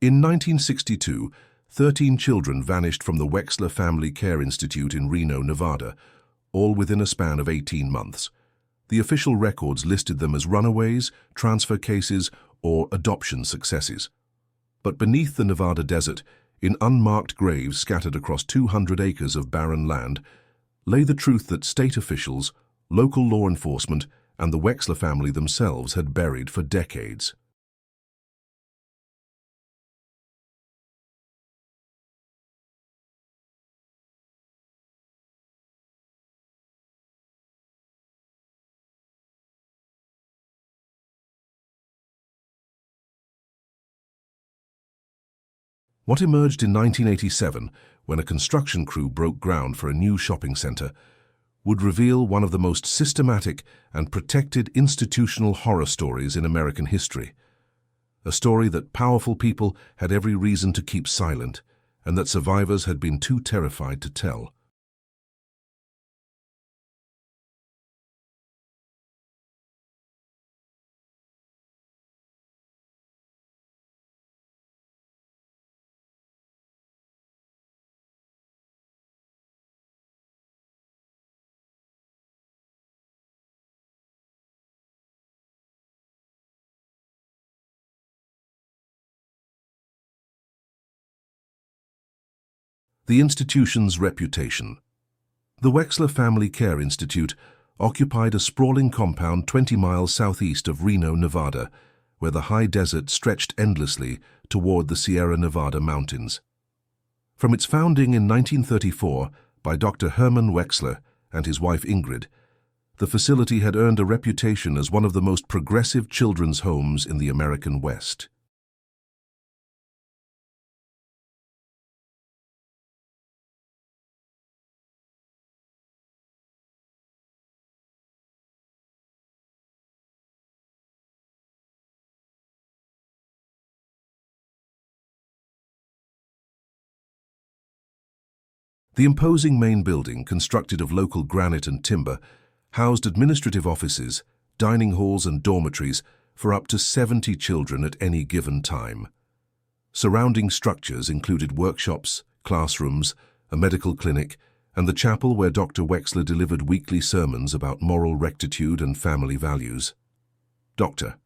In 1962, 13 children vanished from the Wexler Family Care Institute in Reno, Nevada, all within a span of 18 months. The official records listed them as runaways, transfer cases, or adoption successes. But beneath the Nevada desert, in unmarked graves scattered across 200 acres of barren land, lay the truth that state officials, local law enforcement, and the Wexler family themselves had buried for decades. What emerged in 1987, when a construction crew broke ground for a new shopping center, would reveal one of the most systematic and protected institutional horror stories in American history. A story that powerful people had every reason to keep silent, and that survivors had been too terrified to tell. The institution's reputation. The Wexler Family Care Institute occupied a sprawling compound 20 miles southeast of Reno, Nevada, where the high desert stretched endlessly toward the Sierra Nevada mountains. From its founding in 1934 by Dr. Herman Wexler and his wife Ingrid, the facility had earned a reputation as one of the most progressive children's homes in the American West. The imposing main building, constructed of local granite and timber, housed administrative offices, dining halls and dormitories for up to 70 children at any given time. Surrounding structures included workshops, classrooms, a medical clinic, and the chapel where Dr. Wexler delivered weekly sermons about moral rectitude and family values. Dr.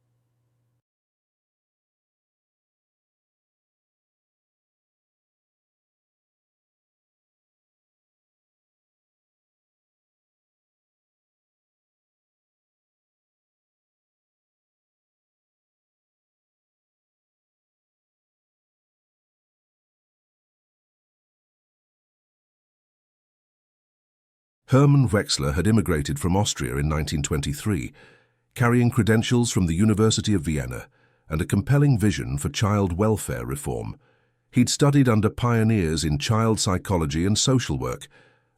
Hermann Wexler had immigrated from Austria in 1923, carrying credentials from the University of Vienna and a compelling vision for child welfare reform. He'd studied under pioneers in child psychology and social work,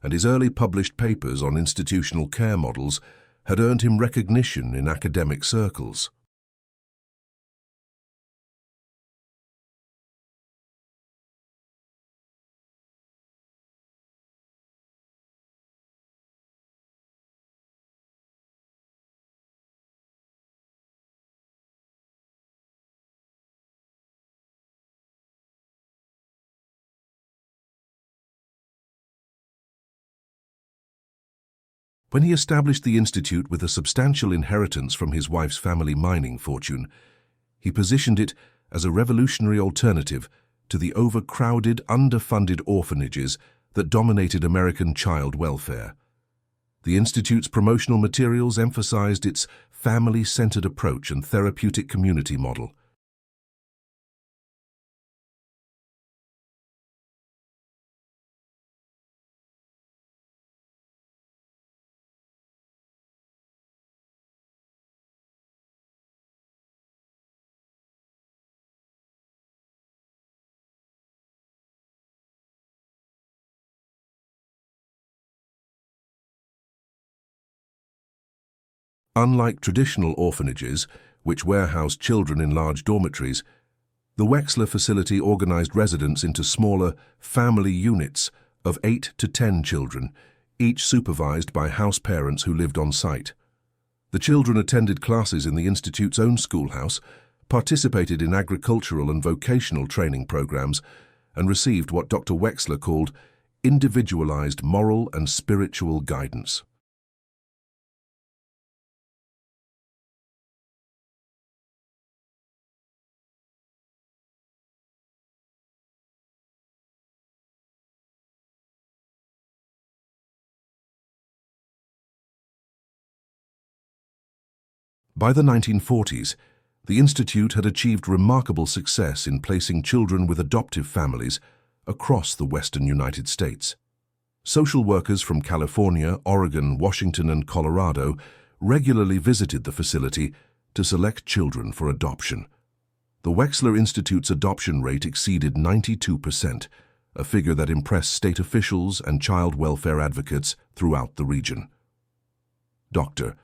and his early published papers on institutional care models had earned him recognition in academic circles. When he established the institute with a substantial inheritance from his wife's family mining fortune, he positioned it as a revolutionary alternative to the overcrowded, underfunded orphanages that dominated American child welfare. The institute's promotional materials emphasized its family-centered approach and therapeutic community model. Unlike traditional orphanages, which warehoused children in large dormitories, the Wexler facility organized residents into smaller family units of 8 to 10 children, each supervised by house parents who lived on site. The children attended classes in the institute's own schoolhouse, participated in agricultural and vocational training programs, and received what Dr. Wexler called individualized moral and spiritual guidance. By the 1940s, the Institute had achieved remarkable success in placing children with adoptive families across the western United States. Social workers from California, Oregon, Washington, and Colorado regularly visited the facility to select children for adoption. The Wexler Institute's adoption rate exceeded 92%, a figure that impressed state officials and child welfare advocates throughout the region. Dr.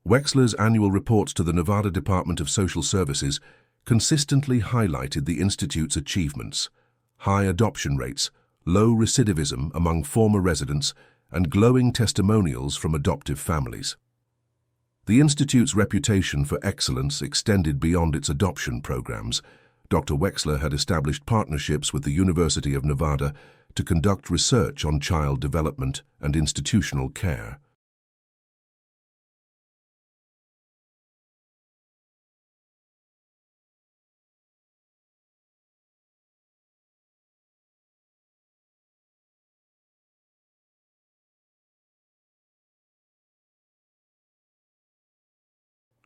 Wexler's annual reports to the Nevada Department of Social Services consistently highlighted the Institute's achievements: high adoption rates, low recidivism among former residents, and glowing testimonials from adoptive families. The Institute's reputation for excellence extended beyond its adoption programs. Dr. Wexler had established partnerships with the University of Nevada to conduct research on child development and institutional care.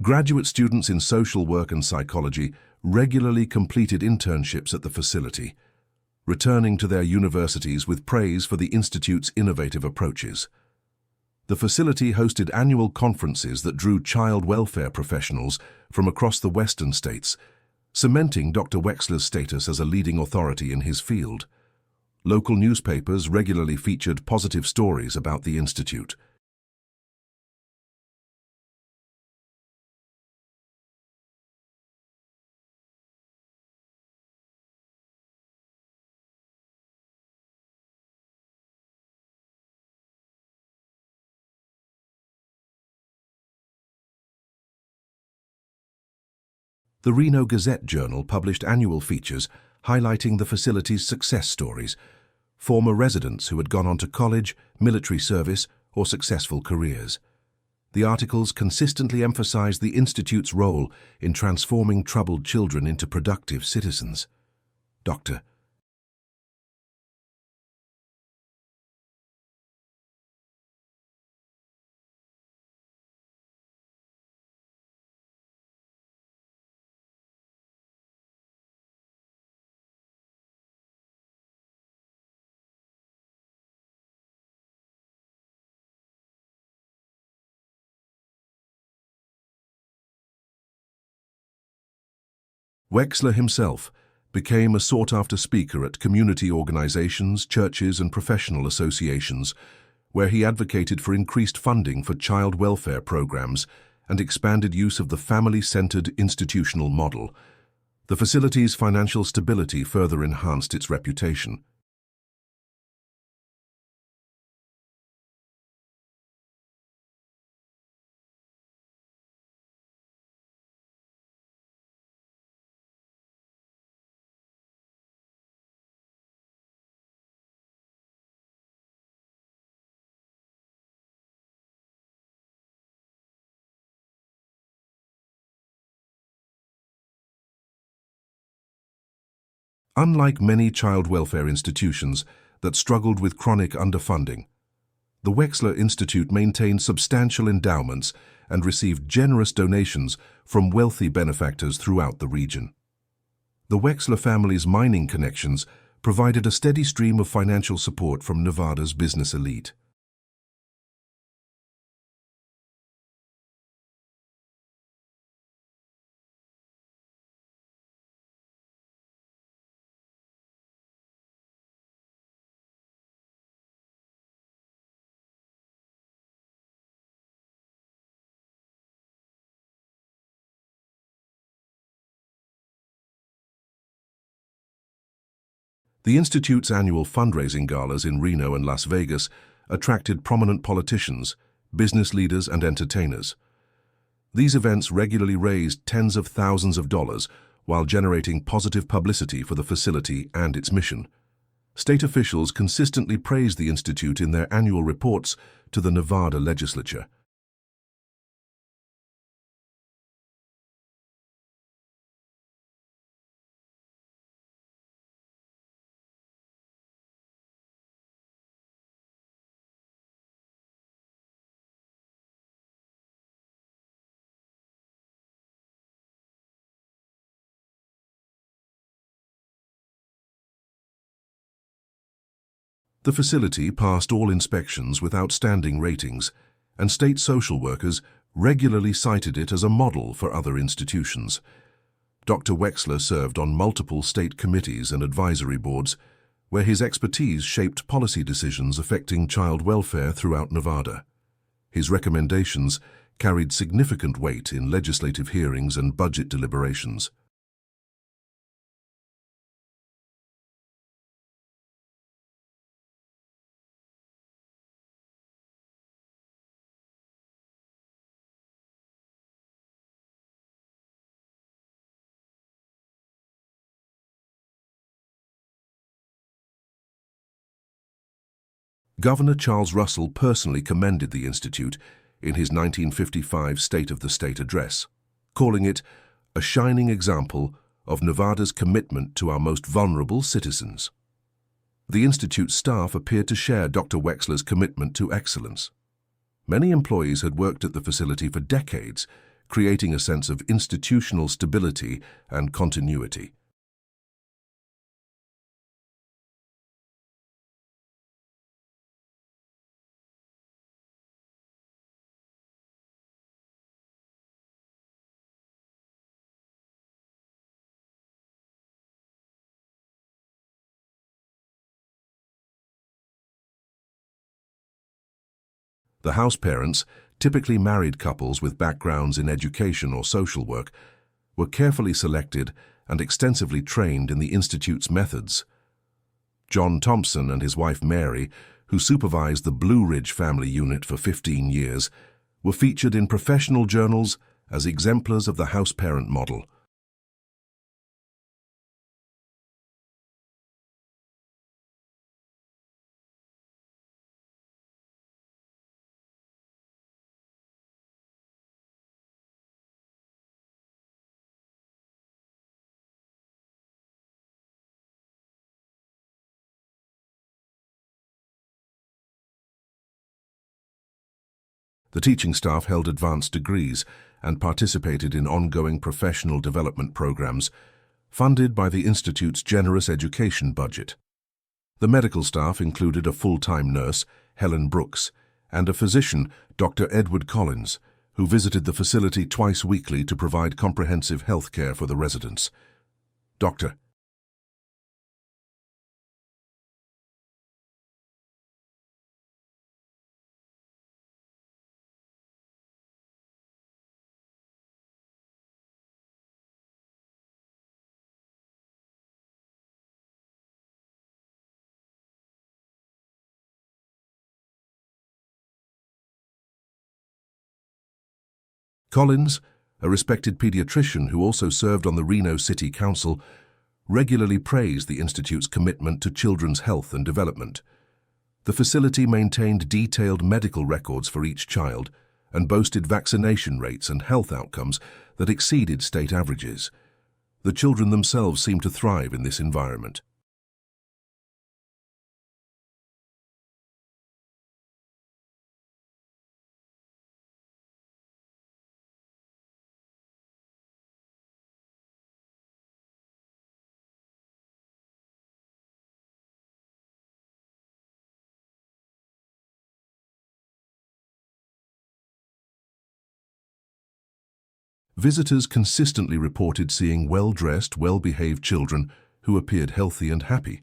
Graduate students in social work and psychology regularly completed internships at the facility, returning to their universities with praise for the Institute's innovative approaches. The facility hosted annual conferences that drew child welfare professionals from across the western states, cementing Dr. Wexler's status as a leading authority in his field. Local newspapers regularly featured positive stories about the Institute. The Reno Gazette-Journal published annual features highlighting the facility's success stories, former residents who had gone on to college, military service, or successful careers. The articles consistently emphasized the Institute's role in transforming troubled children into productive citizens. Dr. Wexler himself became a sought-after speaker at community organizations, churches, and professional associations, where he advocated for increased funding for child welfare programs and expanded use of the family-centered institutional model. The facility's financial stability further enhanced its reputation. Unlike many child welfare institutions that struggled with chronic underfunding, the Wexler Institute maintained substantial endowments and received generous donations from wealthy benefactors throughout the region. The Wexler family's mining connections provided a steady stream of financial support from Nevada's business elite. The Institute's annual fundraising galas in Reno and Las Vegas attracted prominent politicians, business leaders, and entertainers. These events regularly raised tens of thousands of dollars while generating positive publicity for the facility and its mission. State officials consistently praised the Institute in their annual reports to the Nevada legislature. The facility passed all inspections with outstanding ratings, and state social workers regularly cited it as a model for other institutions. Dr. Wexler served on multiple state committees and advisory boards, where his expertise shaped policy decisions affecting child welfare throughout Nevada. His recommendations carried significant weight in legislative hearings and budget deliberations. Governor Charles Russell personally commended the Institute in his 1955 State of the State address, calling it a shining example of Nevada's commitment to our most vulnerable citizens. The Institute's staff appeared to share Dr. Wexler's commitment to excellence. Many employees had worked at the facility for decades, creating a sense of institutional stability and continuity. The house parents, typically married couples with backgrounds in education or social work, were carefully selected and extensively trained in the Institute's methods. John Thompson and his wife Mary, who supervised the Blue Ridge family unit for 15 years, were featured in professional journals as exemplars of the house parent model. The teaching staff held advanced degrees and participated in ongoing professional development programs funded by the Institute's generous education budget. The medical staff included a full-time nurse, Helen Brooks, and a physician, Dr. Edward Collins, who visited the facility twice weekly to provide comprehensive health care for the residents. Dr. Collins, a respected pediatrician who also served on the Reno City Council, regularly praised the Institute's commitment to children's health and development. The facility maintained detailed medical records for each child and boasted vaccination rates and health outcomes that exceeded state averages. The children themselves seemed to thrive in this environment. Visitors consistently reported seeing well-dressed, well-behaved children who appeared healthy and happy.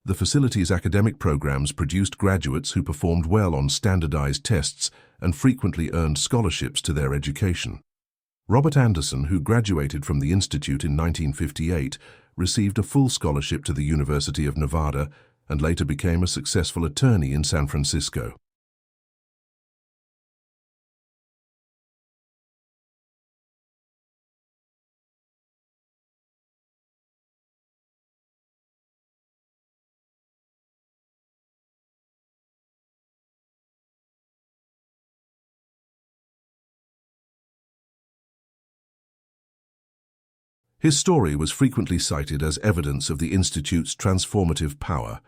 The facility's academic programs produced graduates who performed well on standardized tests and frequently earned scholarships to their education. Robert Anderson, who graduated from the Institute in 1958, received a full scholarship to the University of Nevada and later became a successful attorney in San Francisco. His story was frequently cited as evidence of the Institute's transformative power.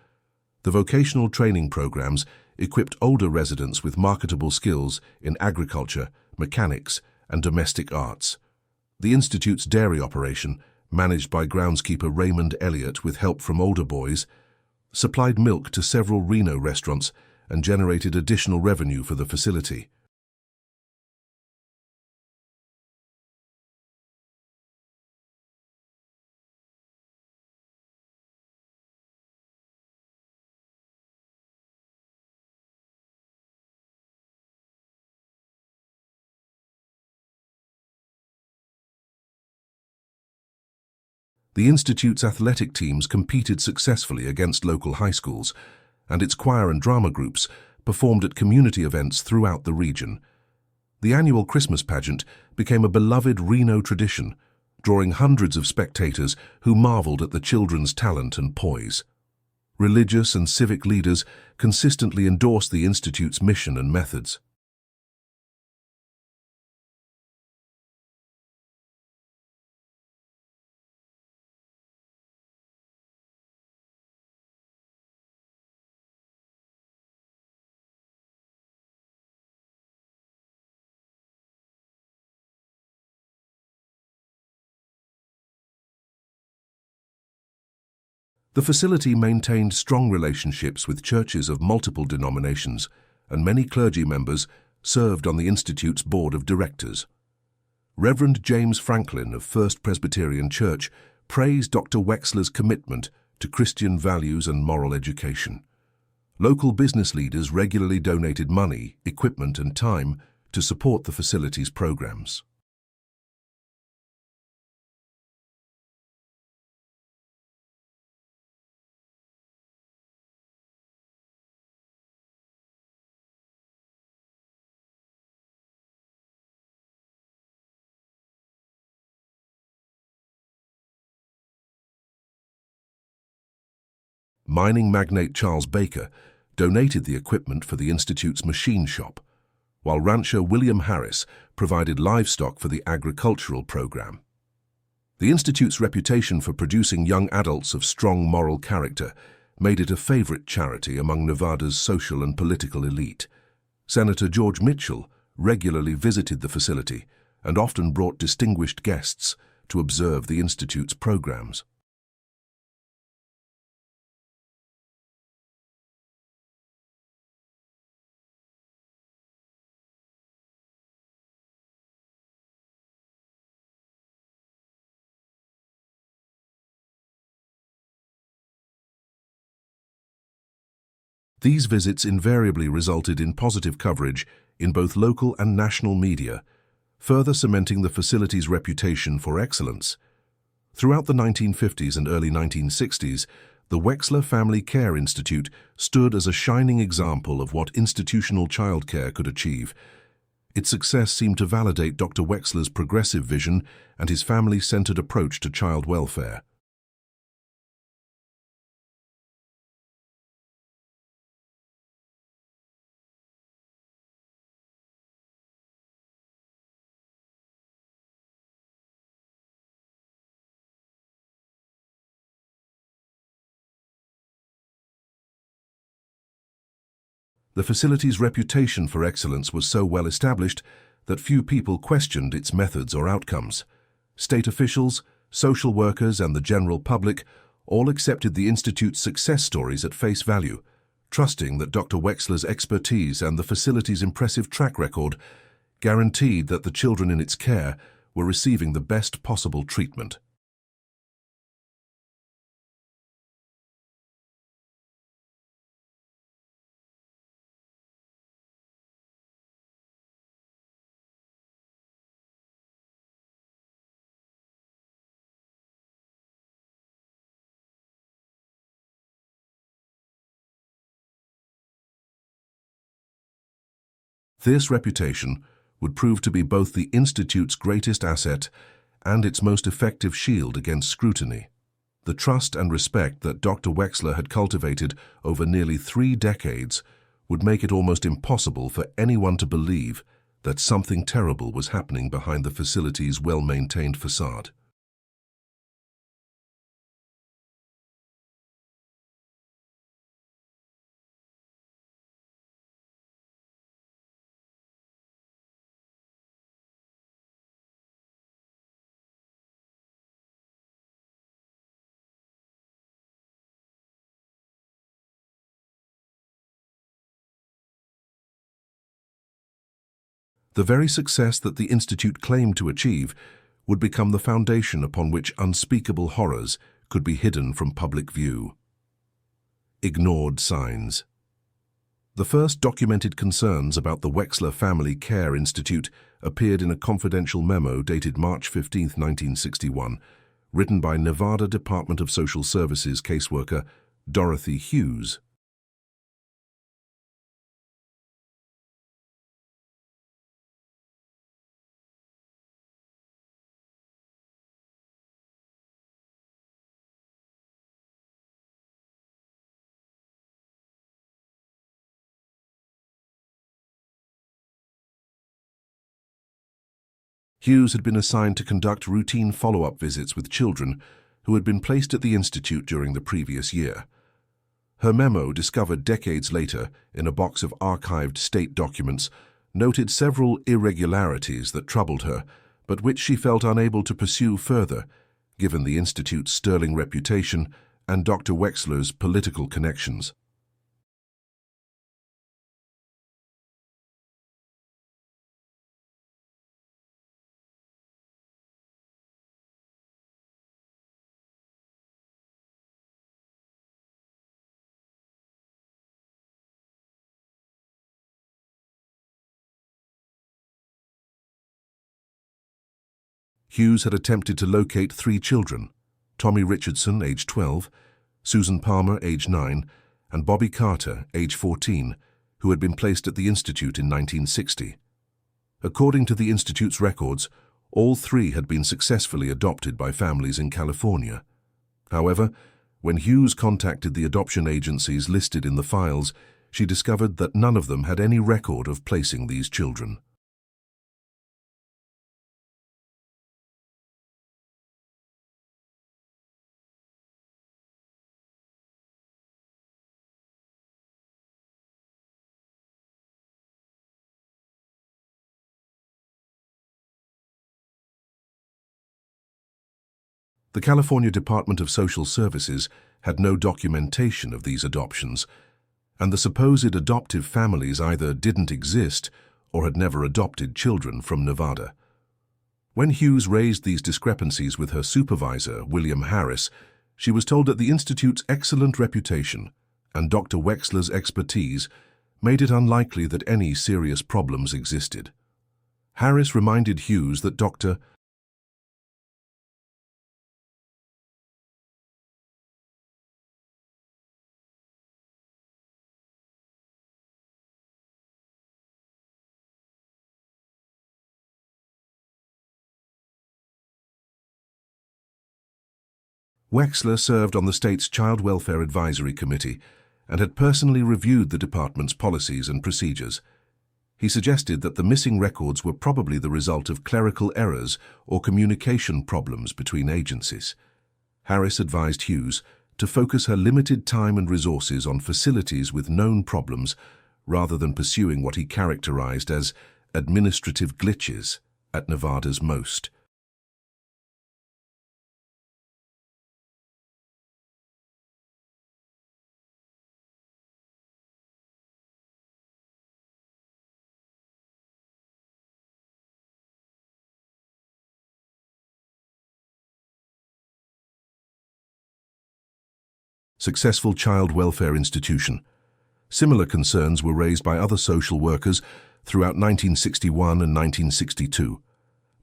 The vocational training programs equipped older residents with marketable skills in agriculture, mechanics, and domestic arts. The Institute's dairy operation, managed by groundskeeper Raymond Elliott with help from older boys, supplied milk to several Reno restaurants and generated additional revenue for the facility. The Institute's athletic teams competed successfully against local high schools, and its choir and drama groups performed at community events throughout the region. The annual Christmas pageant became a beloved Reno tradition, drawing hundreds of spectators who marveled at the children's talent and poise. Religious and civic leaders consistently endorsed the Institute's mission and methods. The facility maintained strong relationships with churches of multiple denominations, and many clergy members served on the Institute's board of directors. Reverend James Franklin of First Presbyterian Church praised Dr. Wexler's commitment to Christian values and moral education. Local business leaders regularly donated money, equipment, and time to support the facility's programs. Mining magnate Charles Baker donated the equipment for the Institute's machine shop, while rancher William Harris provided livestock for the agricultural program. The Institute's reputation for producing young adults of strong moral character made it a favorite charity among Nevada's social and political elite. Senator George Mitchell regularly visited the facility and often brought distinguished guests to observe the Institute's programs. These visits invariably resulted in positive coverage in both local and national media, further cementing the facility's reputation for excellence. Throughout the 1950s and early 1960s, the Wexler Family Care Institute stood as a shining example of what institutional childcare could achieve. Its success seemed to validate Dr. Wexler's progressive vision and his family-centered approach to child welfare. The facility's reputation for excellence was so well established that few people questioned its methods or outcomes. State officials, social workers, and the general public all accepted the Institute's success stories at face value, trusting that Dr. Wexler's expertise and the facility's impressive track record guaranteed that the children in its care were receiving the best possible treatment. This reputation would prove to be both the Institute's greatest asset and its most effective shield against scrutiny. The trust and respect that Dr. Wexler had cultivated over nearly 3 decades would make it almost impossible for anyone to believe that something terrible was happening behind the facility's well-maintained facade. The very success that the Institute claimed to achieve would become the foundation upon which unspeakable horrors could be hidden from public view. Ignored signs. The first documented concerns about the Wexler Family Care Institute appeared in a confidential memo dated March 15, 1961, written by Nevada Department of Social Services caseworker Dorothy Hughes. Hughes had been assigned to conduct routine follow-up visits with children who had been placed at the Institute during the previous year. Her memo, discovered decades later in a box of archived state documents, noted several irregularities that troubled her, but which she felt unable to pursue further, given the Institute's sterling reputation and Dr. Wexler's political connections. Hughes had attempted to locate 3 children, Tommy Richardson, age 12, Susan Palmer, age 9, and Bobby Carter, age 14, who had been placed at the Institute in 1960. According to the Institute's records, all 3 had been successfully adopted by families in California. However, when Hughes contacted the adoption agencies listed in the files, she discovered that none of them had any record of placing these children. The California Department of Social Services had no documentation of these adoptions, and the supposed adoptive families either didn't exist or had never adopted children from Nevada. When Hughes raised these discrepancies with her supervisor, William Harris, she was told that the Institute's excellent reputation and Dr. Wexler's expertise made it unlikely that any serious problems existed. Harris reminded Hughes that Dr. Wexler served on the state's Child Welfare Advisory Committee and had personally reviewed the department's policies and procedures. He suggested that the missing records were probably the result of clerical errors or communication problems between agencies. Harris advised Hughes to focus her limited time and resources on facilities with known problems rather than pursuing what he characterized as administrative glitches at Nevada's most. Successful child welfare institution. Similar concerns were raised by other social workers throughout 1961 and 1962.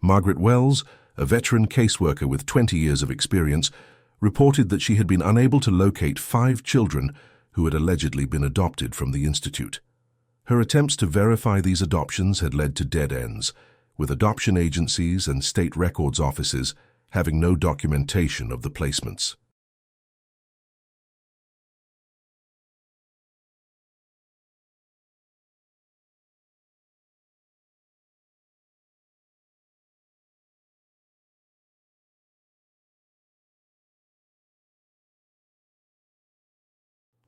Margaret Wells, a veteran caseworker with 20 years of experience, reported that she had been unable to locate 5 children who had allegedly been adopted from the Institute. Her attempts to verify these adoptions had led to dead ends, with adoption agencies and state records offices having no documentation of the placements.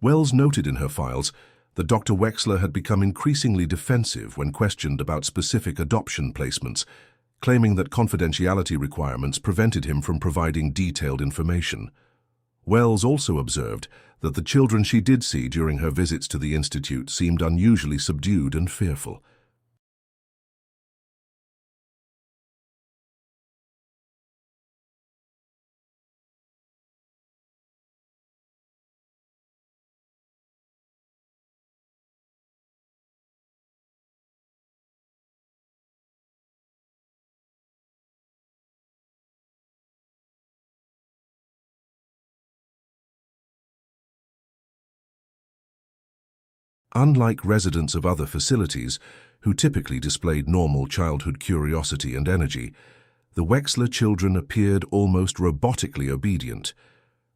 Wells noted in her files that Dr. Wexler had become increasingly defensive when questioned about specific adoption placements, claiming that confidentiality requirements prevented him from providing detailed information. Wells also observed that the children she did see during her visits to the institute seemed unusually subdued and fearful. Unlike residents of other facilities, who typically displayed normal childhood curiosity and energy, the Wexler children appeared almost robotically obedient.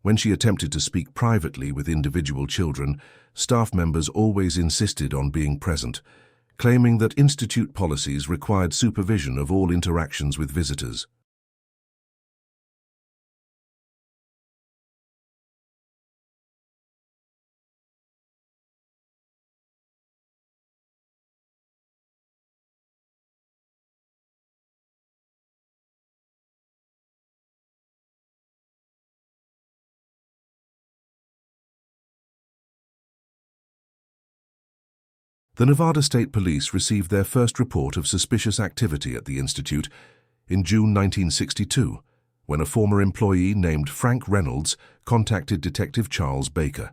When she attempted to speak privately with individual children, staff members always insisted on being present, claiming that institute policies required supervision of all interactions with visitors. The Nevada State Police received their first report of suspicious activity at the institute in June 1962, when a former employee named Frank Reynolds contacted Detective Charles Baker.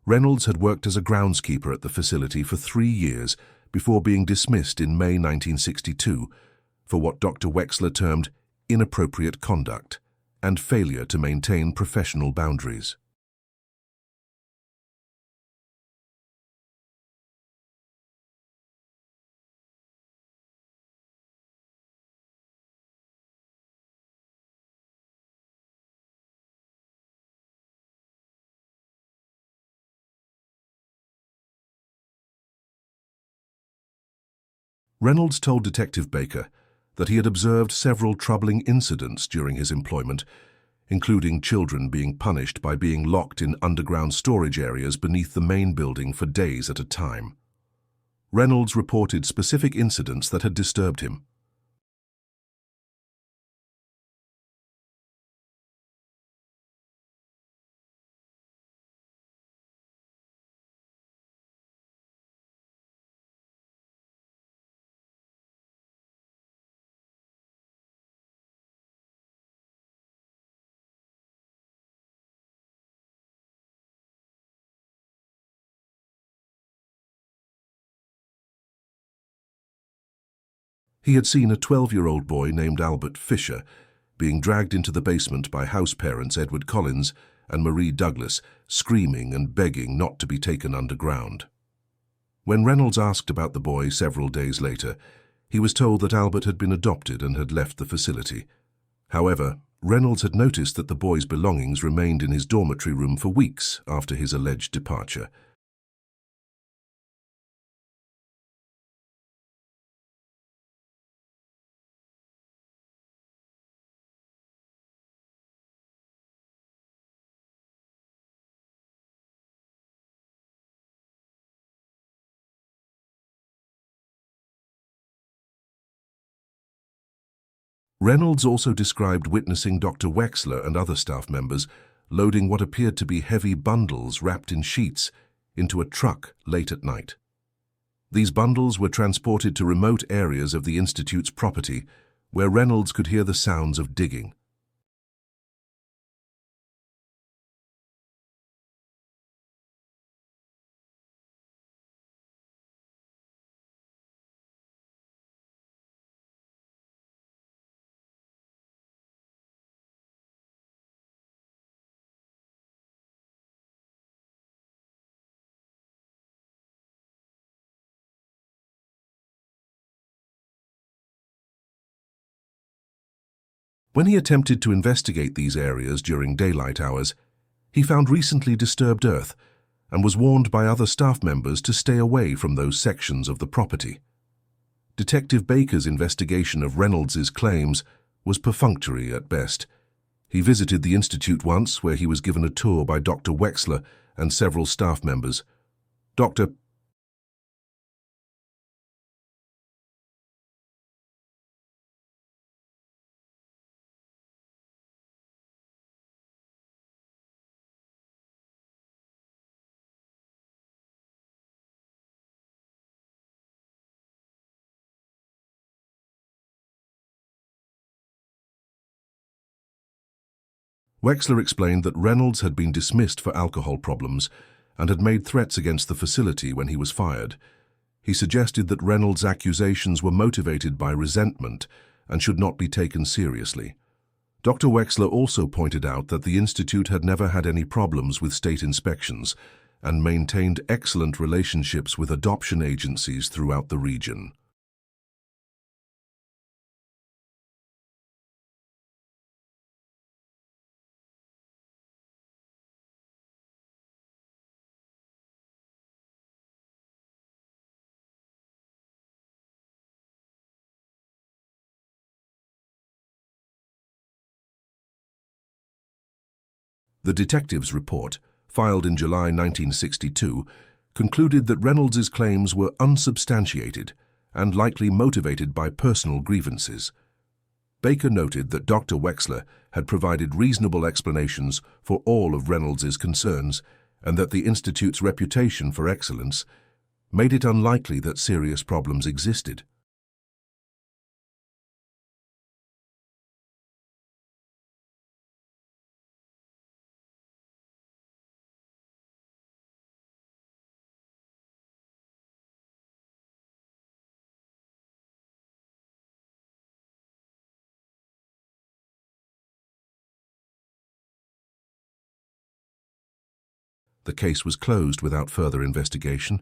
Reynolds had worked as a groundskeeper at the facility for 3 years before being dismissed in May 1962 for what Dr. Wexler termed inappropriate conduct and failure to maintain professional boundaries. Reynolds told Detective Baker that he had observed several troubling incidents during his employment, including children being punished by being locked in underground storage areas beneath the main building for days at a time. Reynolds reported specific incidents that had disturbed him. He had seen a 12-year-old boy named Albert Fisher being dragged into the basement by house parents Edward Collins and Marie Douglas, screaming and begging not to be taken underground. When Reynolds asked about the boy several days later, he was told that Albert had been adopted and had left the facility. However, Reynolds had noticed that the boy's belongings remained in his dormitory room for weeks after his alleged departure. Reynolds also described witnessing Dr. Wexler and other staff members loading what appeared to be heavy bundles wrapped in sheets into a truck late at night. These bundles were transported to remote areas of the Institute's property where Reynolds could hear the sounds of digging. When he attempted to investigate these areas during daylight hours, he found recently disturbed earth and was warned by other staff members to stay away from those sections of the property. Detective Baker's investigation of Reynolds's claims was perfunctory at best. He visited the institute once, where he was given a tour by Dr. Wexler and several staff members. Dr. Wexler explained that Reynolds had been dismissed for alcohol problems and had made threats against the facility when he was fired. He suggested that Reynolds' accusations were motivated by resentment and should not be taken seriously. Dr. Wexler also pointed out that the institute had never had any problems with state inspections and maintained excellent relationships with adoption agencies throughout the region. The detective's report, filed in July 1962, concluded that Reynolds's claims were unsubstantiated and likely motivated by personal grievances. Baker noted that Dr. Wexler had provided reasonable explanations for all of Reynolds's concerns and that the Institute's reputation for excellence made it unlikely that serious problems existed. The case was closed without further investigation,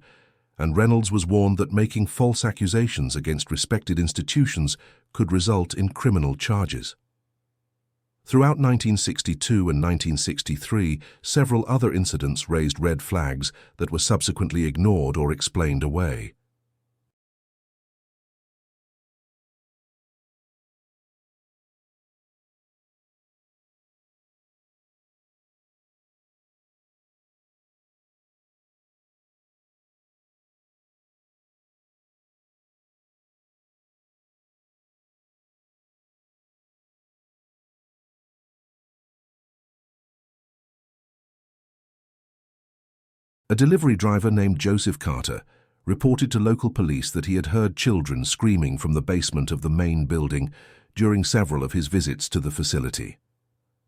and Reynolds was warned that making false accusations against respected institutions could result in criminal charges. Throughout 1962 and 1963, several other incidents raised red flags that were subsequently ignored or explained away. A delivery driver named Joseph Carter reported to local police that he had heard children screaming from the basement of the main building during several of his visits to the facility.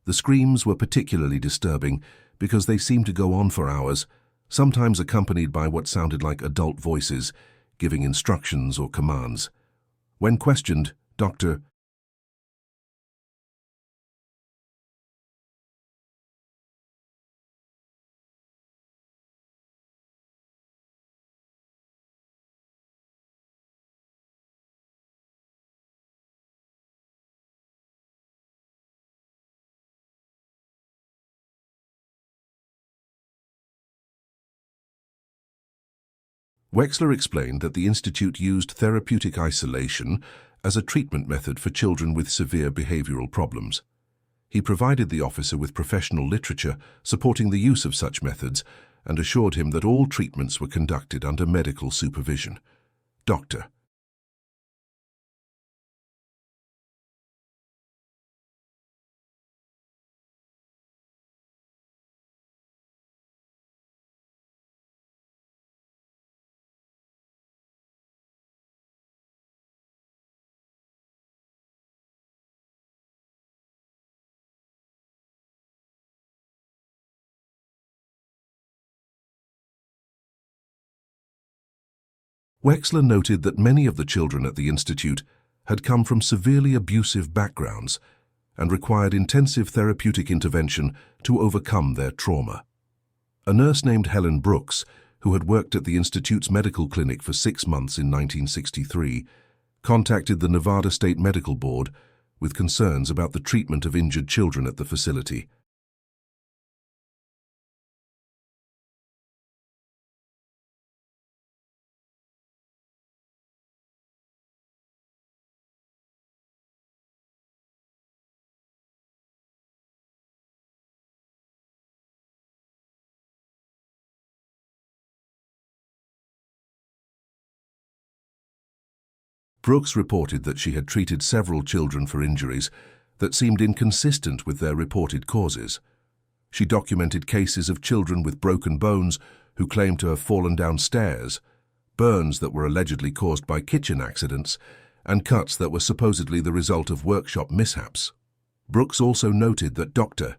The screams were particularly disturbing because they seemed to go on for hours, sometimes accompanied by what sounded like adult voices, giving instructions or commands. When questioned, Dr. Wexler explained that the Institute used therapeutic isolation as a treatment method for children with severe behavioral problems. He provided the officer with professional literature supporting the use of such methods and assured him that all treatments were conducted under medical supervision. Dr. Wexler noted that many of the children at the Institute had come from severely abusive backgrounds and required intensive therapeutic intervention to overcome their trauma. A nurse named Helen Brooks, who had worked at the Institute's medical clinic for 6 months in 1963, contacted the Nevada State Medical Board with concerns about the treatment of injured children at the facility. Brooks reported that she had treated several children for injuries that seemed inconsistent with their reported causes. She documented cases of children with broken bones who claimed to have fallen down stairs, burns that were allegedly caused by kitchen accidents, and cuts that were supposedly the result of workshop mishaps. Brooks also noted that Dr.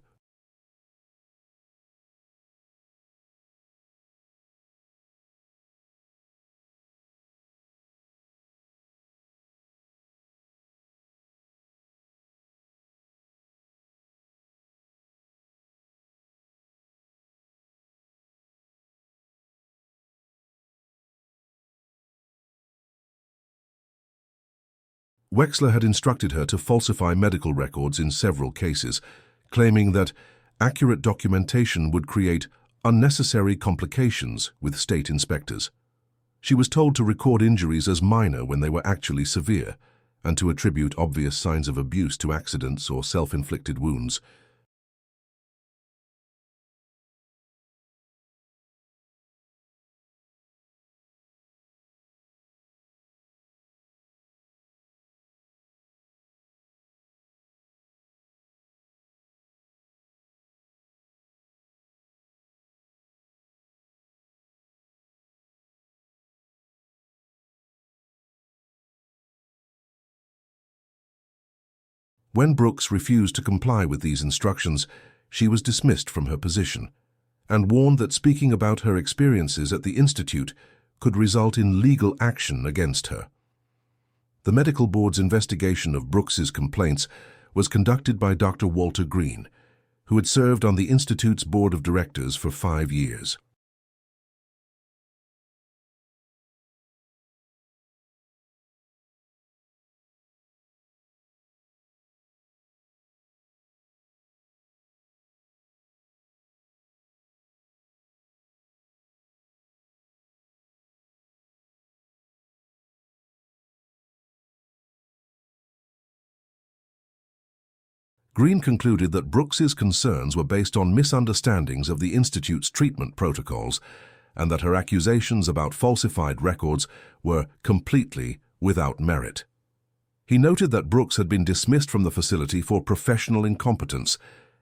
Wexler had instructed her to falsify medical records in several cases, claiming that accurate documentation would create unnecessary complications with state inspectors. She was told to record injuries as minor when they were actually severe, and to attribute obvious signs of abuse to accidents or self-inflicted wounds. When Brooks refused to comply with these instructions, she was dismissed from her position and warned that speaking about her experiences at the Institute could result in legal action against her. The medical board's investigation of Brooks's complaints was conducted by Dr. Walter Green, who had served on the Institute's board of directors for 5 years. Green concluded that Brooks's concerns were based on misunderstandings of the Institute's treatment protocols and that her accusations about falsified records were completely without merit. He noted that Brooks had been dismissed from the facility for professional incompetence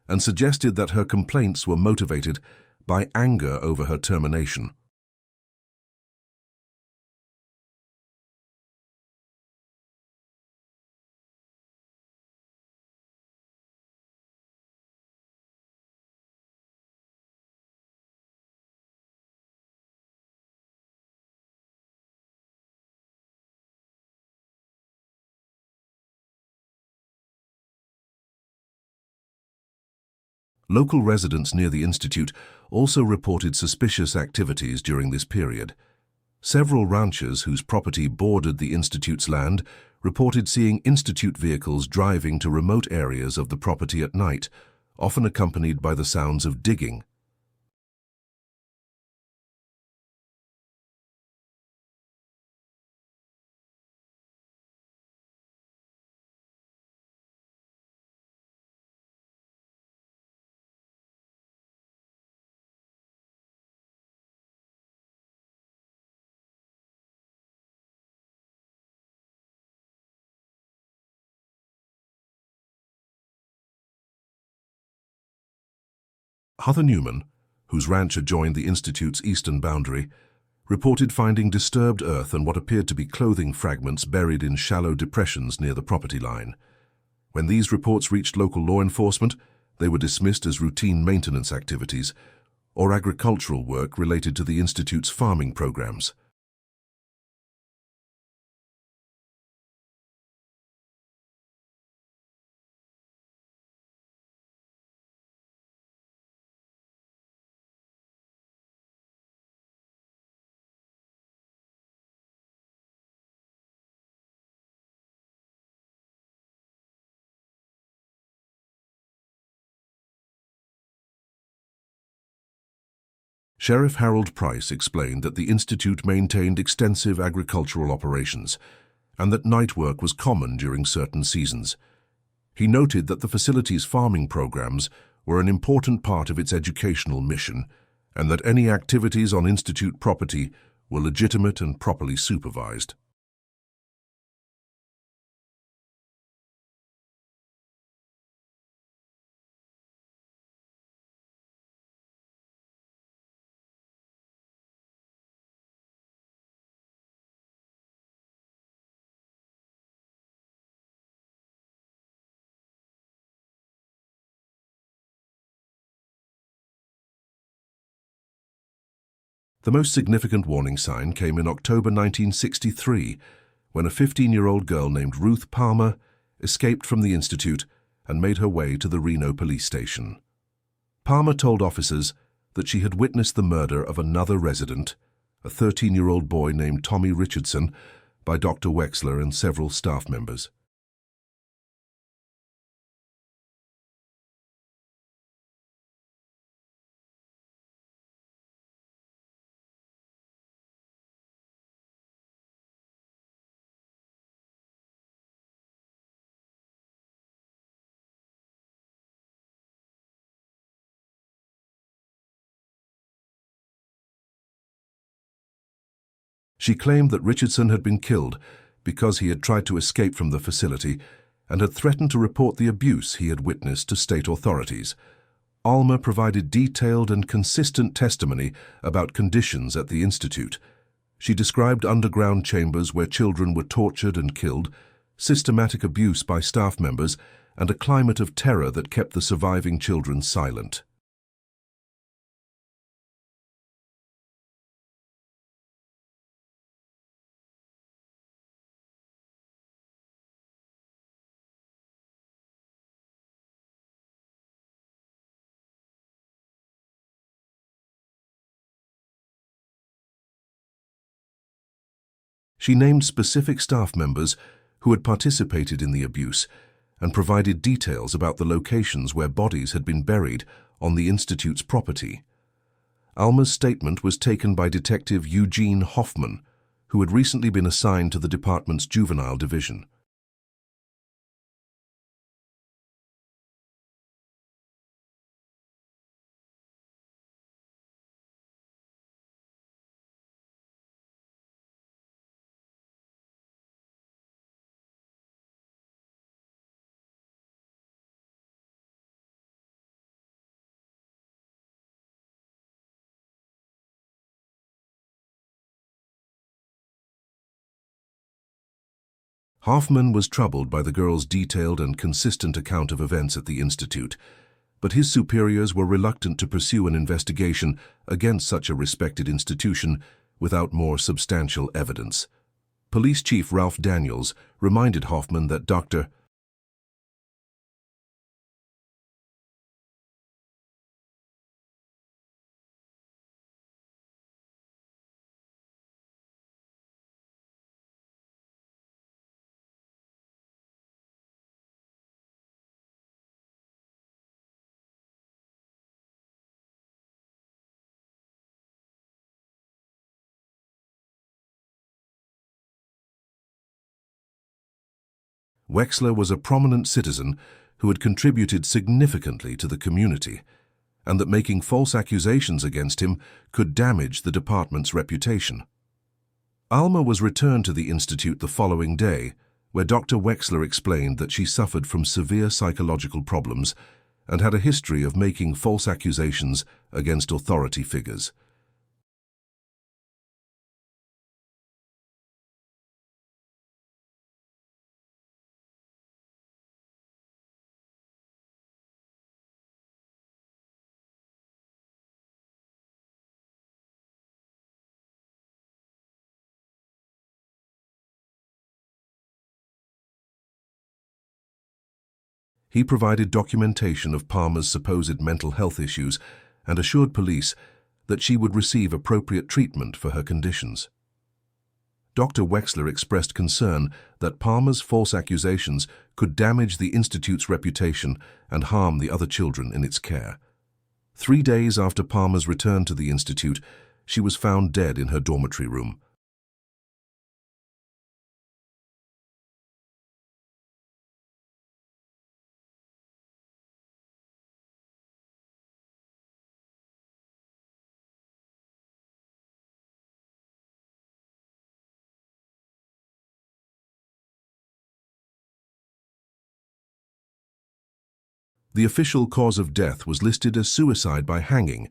and suggested that her complaints were motivated by anger over her termination. Local residents near the Institute also reported suspicious activities during this period. Several ranchers whose property bordered the Institute's land reported seeing Institute vehicles driving to remote areas of the property at night, often accompanied by the sounds of digging. Arthur Newman, whose ranch adjoined the Institute's eastern boundary, reported finding disturbed earth and what appeared to be clothing fragments buried in shallow depressions near the property line. When these reports reached local law enforcement, they were dismissed as routine maintenance activities or agricultural work related to the Institute's farming programs. Sheriff Harold Price explained that the institute maintained extensive agricultural operations and that night work was common during certain seasons. He noted that the facility's farming programs were an important part of its educational mission and that any activities on institute property were legitimate and properly supervised. The most significant warning sign came in October 1963, when a 15-year-old girl named Ruth Palmer escaped from the institute and made her way to the Reno police station. Palmer told officers that she had witnessed the murder of another resident, a 13-year-old boy named Tommy Richardson, by Dr. Wexler and several staff members. She claimed that Richardson had been killed because he had tried to escape from the facility and had threatened to report the abuse he had witnessed to state authorities. Alma provided detailed and consistent testimony about conditions at the institute. She described underground chambers where children were tortured and killed, systematic abuse by staff members, and a climate of terror that kept the surviving children silent. She named specific staff members who had participated in the abuse and provided details about the locations where bodies had been buried on the institute's property. Alma's statement was taken by Detective Eugene Hoffman, who had recently been assigned to the department's juvenile division. Hoffman was troubled by the girl's detailed and consistent account of events at the institute, but his superiors were reluctant to pursue an investigation against such a respected institution without more substantial evidence. Police Chief Ralph Daniels reminded Hoffman that Dr. Wexler was a prominent citizen who had contributed significantly to the community, and that making false accusations against him could damage the department's reputation. Alma was returned to the institute the following day, where Dr. Wexler explained that she suffered from severe psychological problems and had a history of making false accusations against authority figures. He provided documentation of Palmer's supposed mental health issues and assured police that she would receive appropriate treatment for her conditions. Dr. Wexler expressed concern that Palmer's false accusations could damage the institute's reputation and harm the other children in its care. 3 days after Palmer's return to the institute, she was found dead in her dormitory room. The official cause of death was listed as suicide by hanging,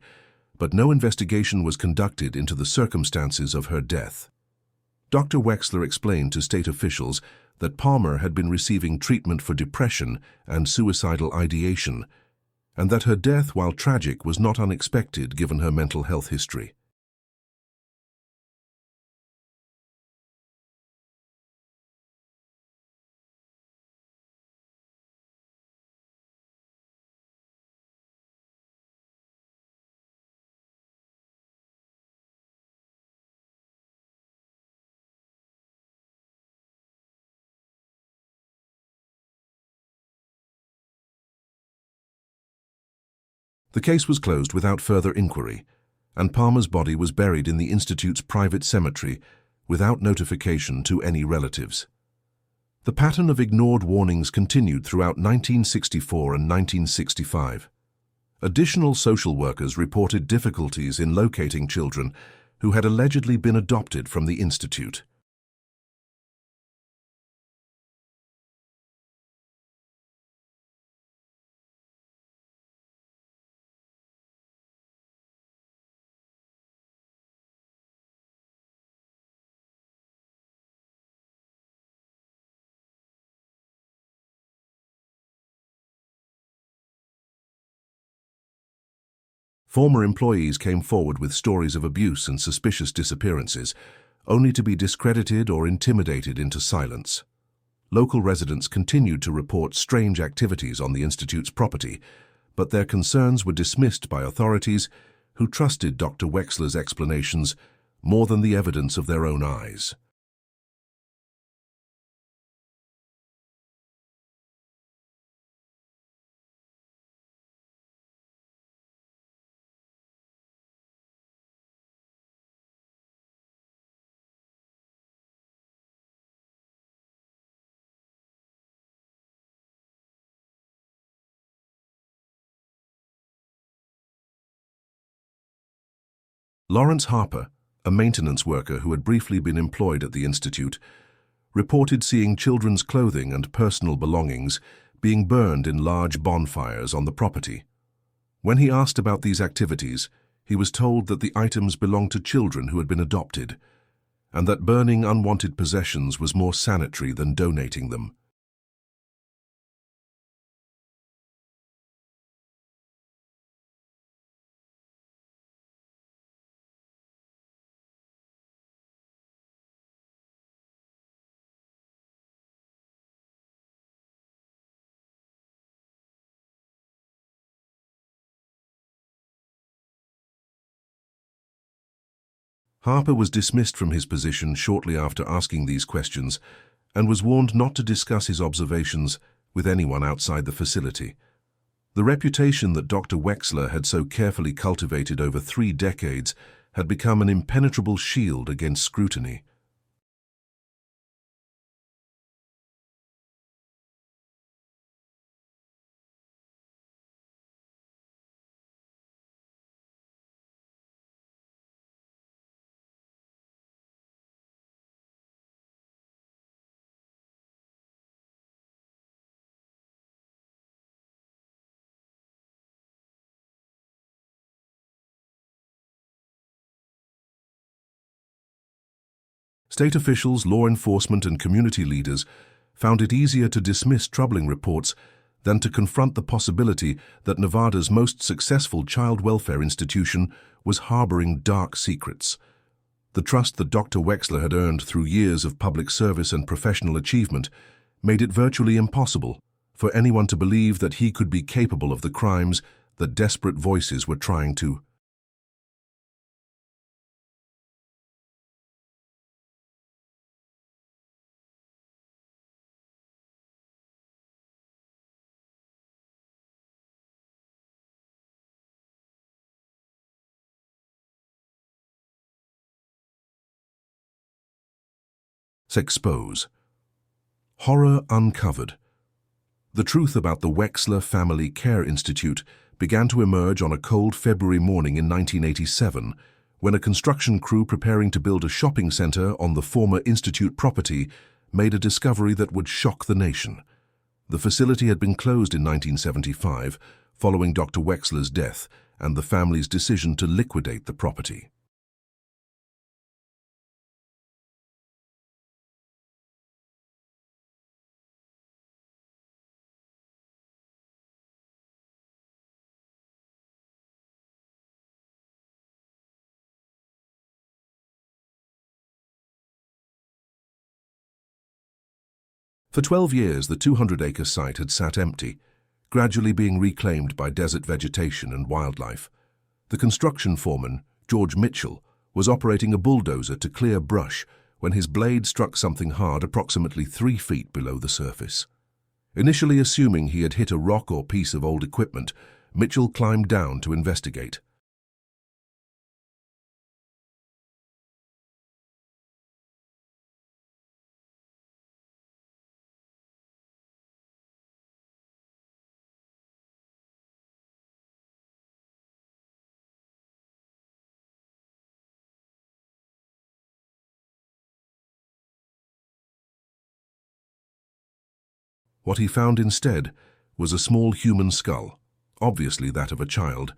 but no investigation was conducted into the circumstances of her death. Dr. Wexler explained to state officials that Palmer had been receiving treatment for depression and suicidal ideation, and that her death, while tragic, was not unexpected given her mental health history. The case was closed without further inquiry, and Palmer's body was buried in the institute's private cemetery without notification to any relatives. The pattern of ignored warnings continued throughout 1964 and 1965. Additional social workers reported difficulties in locating children who had allegedly been adopted from the institute. Former employees came forward with stories of abuse and suspicious disappearances, only to be discredited or intimidated into silence. Local residents continued to report strange activities on the institute's property, but their concerns were dismissed by authorities who trusted Dr. Wexler's explanations more than the evidence of their own eyes. Lawrence Harper, a maintenance worker who had briefly been employed at the institute, reported seeing children's clothing and personal belongings being burned in large bonfires on the property. When he asked about these activities, he was told that the items belonged to children who had been adopted, and that burning unwanted possessions was more sanitary than donating them. Harper was dismissed from his position shortly after asking these questions and was warned not to discuss his observations with anyone outside the facility. The reputation that Dr. Wexler had so carefully cultivated over 3 decades had become an impenetrable shield against scrutiny. State officials, law enforcement, and community leaders found it easier to dismiss troubling reports than to confront the possibility that Nevada's most successful child welfare institution was harboring dark secrets. The trust that Dr. Wexler had earned through years of public service and professional achievement made it virtually impossible for anyone to believe that he could be capable of the crimes that desperate voices were trying to S'expose. Horror uncovered. The truth about the Wexler Family Care Institute began to emerge on a cold February morning in 1987, when a construction crew preparing to build a shopping center on the former institute property made a discovery that would shock the nation. The facility had been closed in 1975, following Dr. Wexler's death and the family's decision to liquidate the property. For 12 years, the 200-acre site had sat empty, gradually being reclaimed by desert vegetation and wildlife. The construction foreman, George Mitchell, was operating a bulldozer to clear brush when his blade struck something hard approximately 3 feet below the surface. Initially assuming he had hit a rock or piece of old equipment, Mitchell climbed down to investigate. What he found instead was a small human skull, obviously that of a child,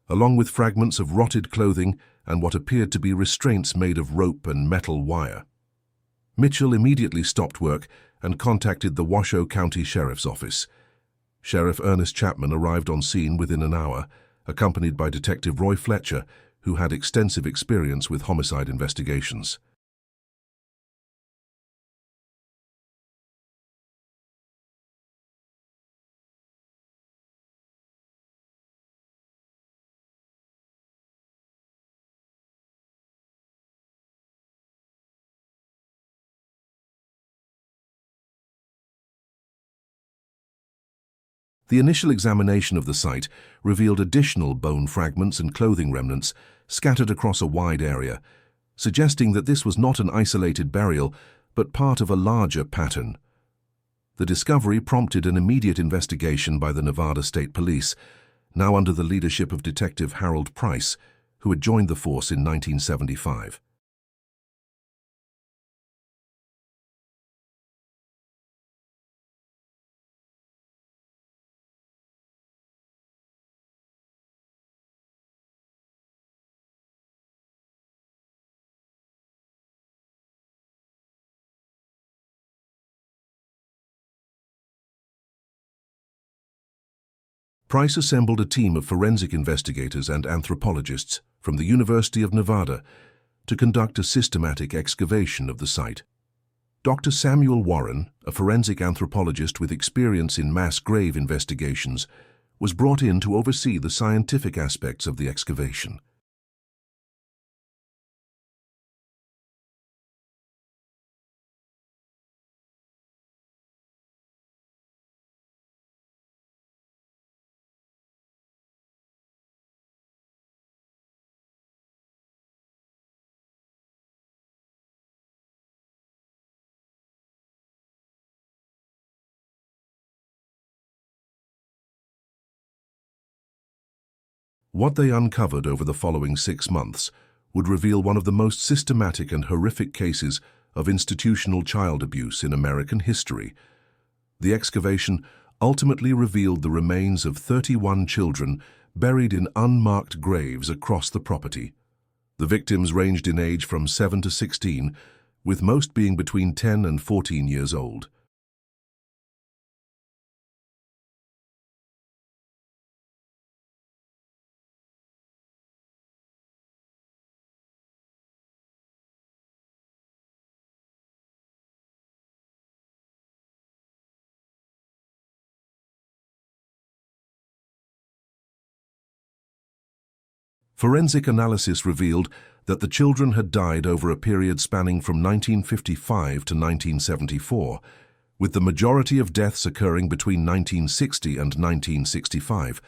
along with fragments of rotted clothing and what appeared to be restraints made of rope and metal wire. Mitchell immediately stopped work and contacted the Washoe County Sheriff's Office. Sheriff Ernest Chapman arrived on scene within an hour, accompanied by Detective Roy Fletcher, who had extensive experience with homicide investigations. The initial examination of the site revealed additional bone fragments and clothing remnants scattered across a wide area, suggesting that this was not an isolated burial, but part of a larger pattern. The discovery prompted an immediate investigation by the Nevada State Police, now under the leadership of Detective Harold Price, who had joined the force in 1975. Price assembled a team of forensic investigators and anthropologists from the University of Nevada to conduct a systematic excavation of the site. Dr. Samuel Warren, a forensic anthropologist with experience in mass grave investigations, was brought in to oversee the scientific aspects of the excavation. What they uncovered over the following 6 months would reveal one of the most systematic and horrific cases of institutional child abuse in American history. The excavation ultimately revealed the remains of 31 children buried in unmarked graves across the property. The victims ranged in age from 7 to 16, with most being between 10 and 14 years old. Forensic analysis revealed that the children had died over a period spanning from 1955 to 1974, with the majority of deaths occurring between 1960 and 1965,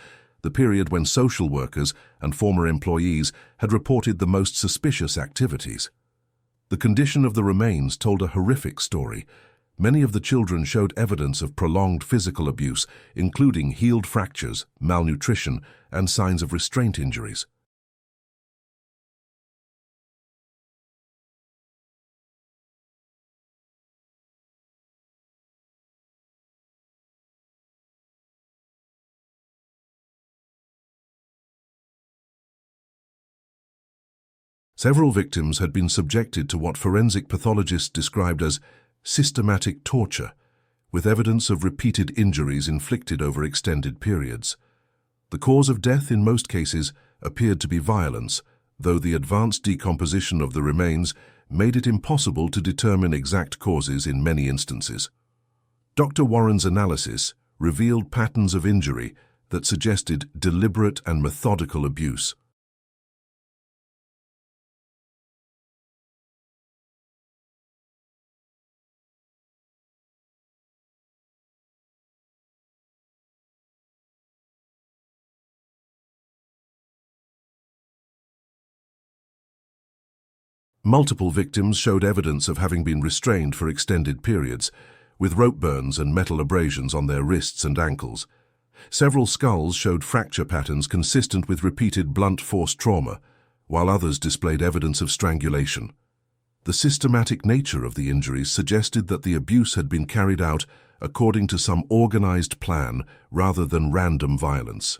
the period when social workers and former employees had reported the most suspicious activities. The condition of the remains told a horrific story. Many of the children showed evidence of prolonged physical abuse, including healed fractures, malnutrition, and signs of restraint injuries. Several victims had been subjected to what forensic pathologists described as systematic torture, with evidence of repeated injuries inflicted over extended periods. The cause of death in most cases appeared to be violence, though the advanced decomposition of the remains made it impossible to determine exact causes in many instances. Dr. Warren's analysis revealed patterns of injury that suggested deliberate and methodical abuse. Multiple victims showed evidence of having been restrained for extended periods, with rope burns and metal abrasions on their wrists and ankles. Several skulls showed fracture patterns consistent with repeated blunt force trauma, while others displayed evidence of strangulation. The systematic nature of the injuries suggested that the abuse had been carried out according to some organized plan rather than random violence.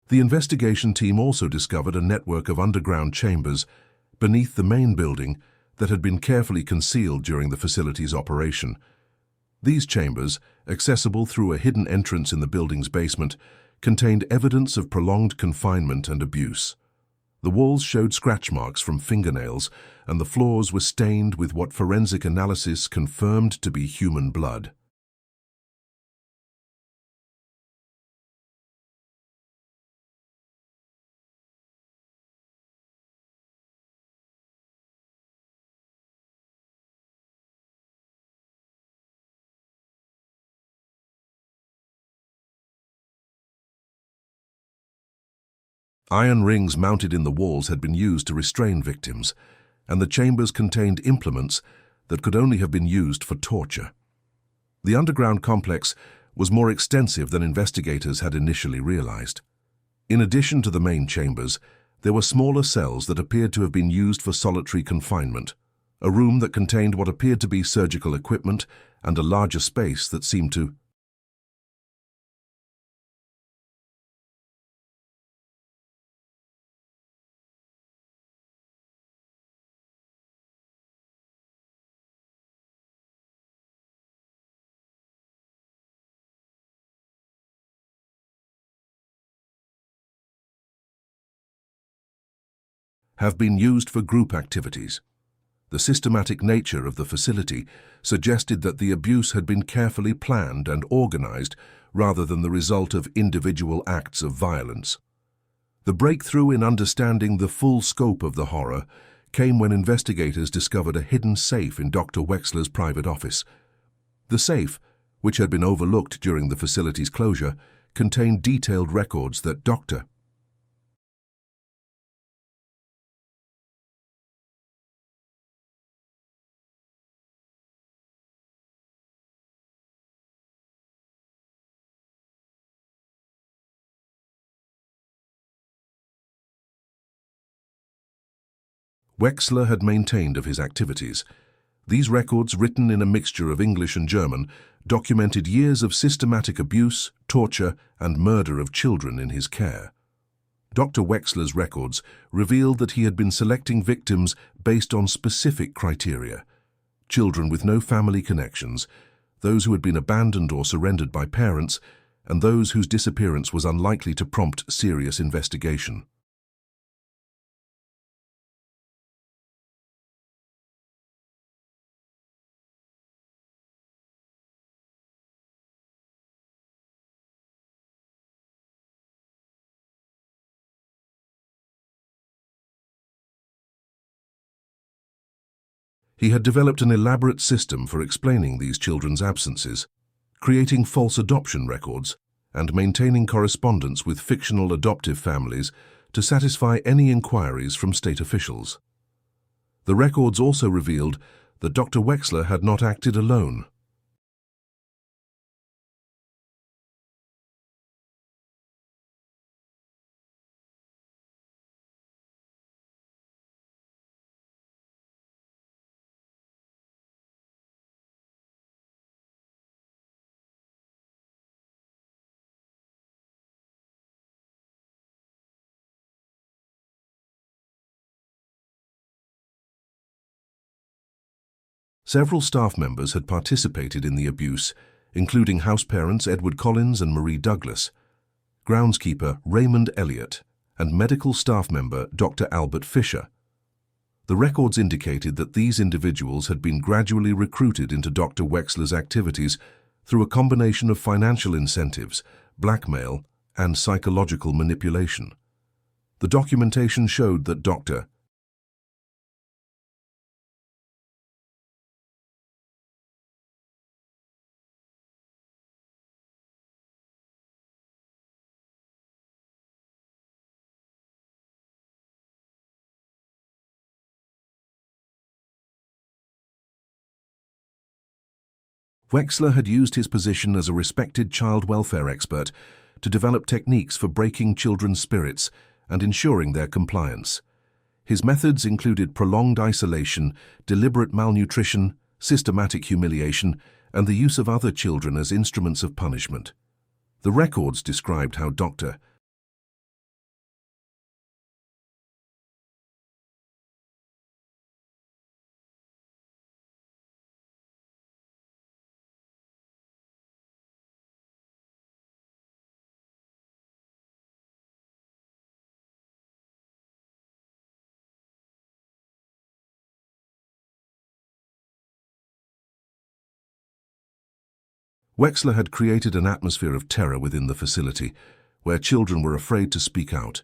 The investigation team also discovered a network of underground chambers beneath the main building that had been carefully concealed during the facility's operation. These chambers, accessible through a hidden entrance in the building's basement, contained evidence of prolonged confinement and abuse. The walls showed scratch marks from fingernails, and the floors were stained with what forensic analysis confirmed to be human blood. Iron rings mounted in the walls had been used to restrain victims, and the chambers contained implements that could only have been used for torture. The underground complex was more extensive than investigators had initially realized. In addition to the main chambers, there were smaller cells that appeared to have been used for solitary confinement, a room that contained what appeared to be surgical equipment, and a larger space that seemed to have been used for group activities. The systematic nature of the facility suggested that the abuse had been carefully planned and organized rather than the result of individual acts of violence. The breakthrough in understanding the full scope of the horror came when investigators discovered a hidden safe in Dr. Wexler's private office. The safe, which had been overlooked during the facility's closure, contained detailed records that Dr. Wexler had maintained of his activities. These records, written in a mixture of English and German, documented years of systematic abuse, torture, and murder of children in his care. Dr. Wexler's records revealed that he had been selecting victims based on specific criteria: children with no family connections, those who had been abandoned or surrendered by parents, and those whose disappearance was unlikely to prompt serious investigation. He had developed an elaborate system for explaining these children's absences, creating false adoption records, and maintaining correspondence with fictional adoptive families to satisfy any inquiries from state officials. The records also revealed that Dr. Wexler had not acted alone. Several staff members had participated in the abuse, including house parents Edward Collins and Marie Douglas, groundskeeper Raymond Elliott, and medical staff member Dr. Albert Fisher. The records indicated that these individuals had been gradually recruited into Dr. Wexler's activities through a combination of financial incentives, blackmail, and psychological manipulation. The documentation showed that Dr. Wexler had used his position as a respected child welfare expert to develop techniques for breaking children's spirits and ensuring their compliance. His methods included prolonged isolation, deliberate malnutrition, systematic humiliation, and the use of other children as instruments of punishment. The records described how Dr. Wexler had created an atmosphere of terror within the facility, where children were afraid to speak out,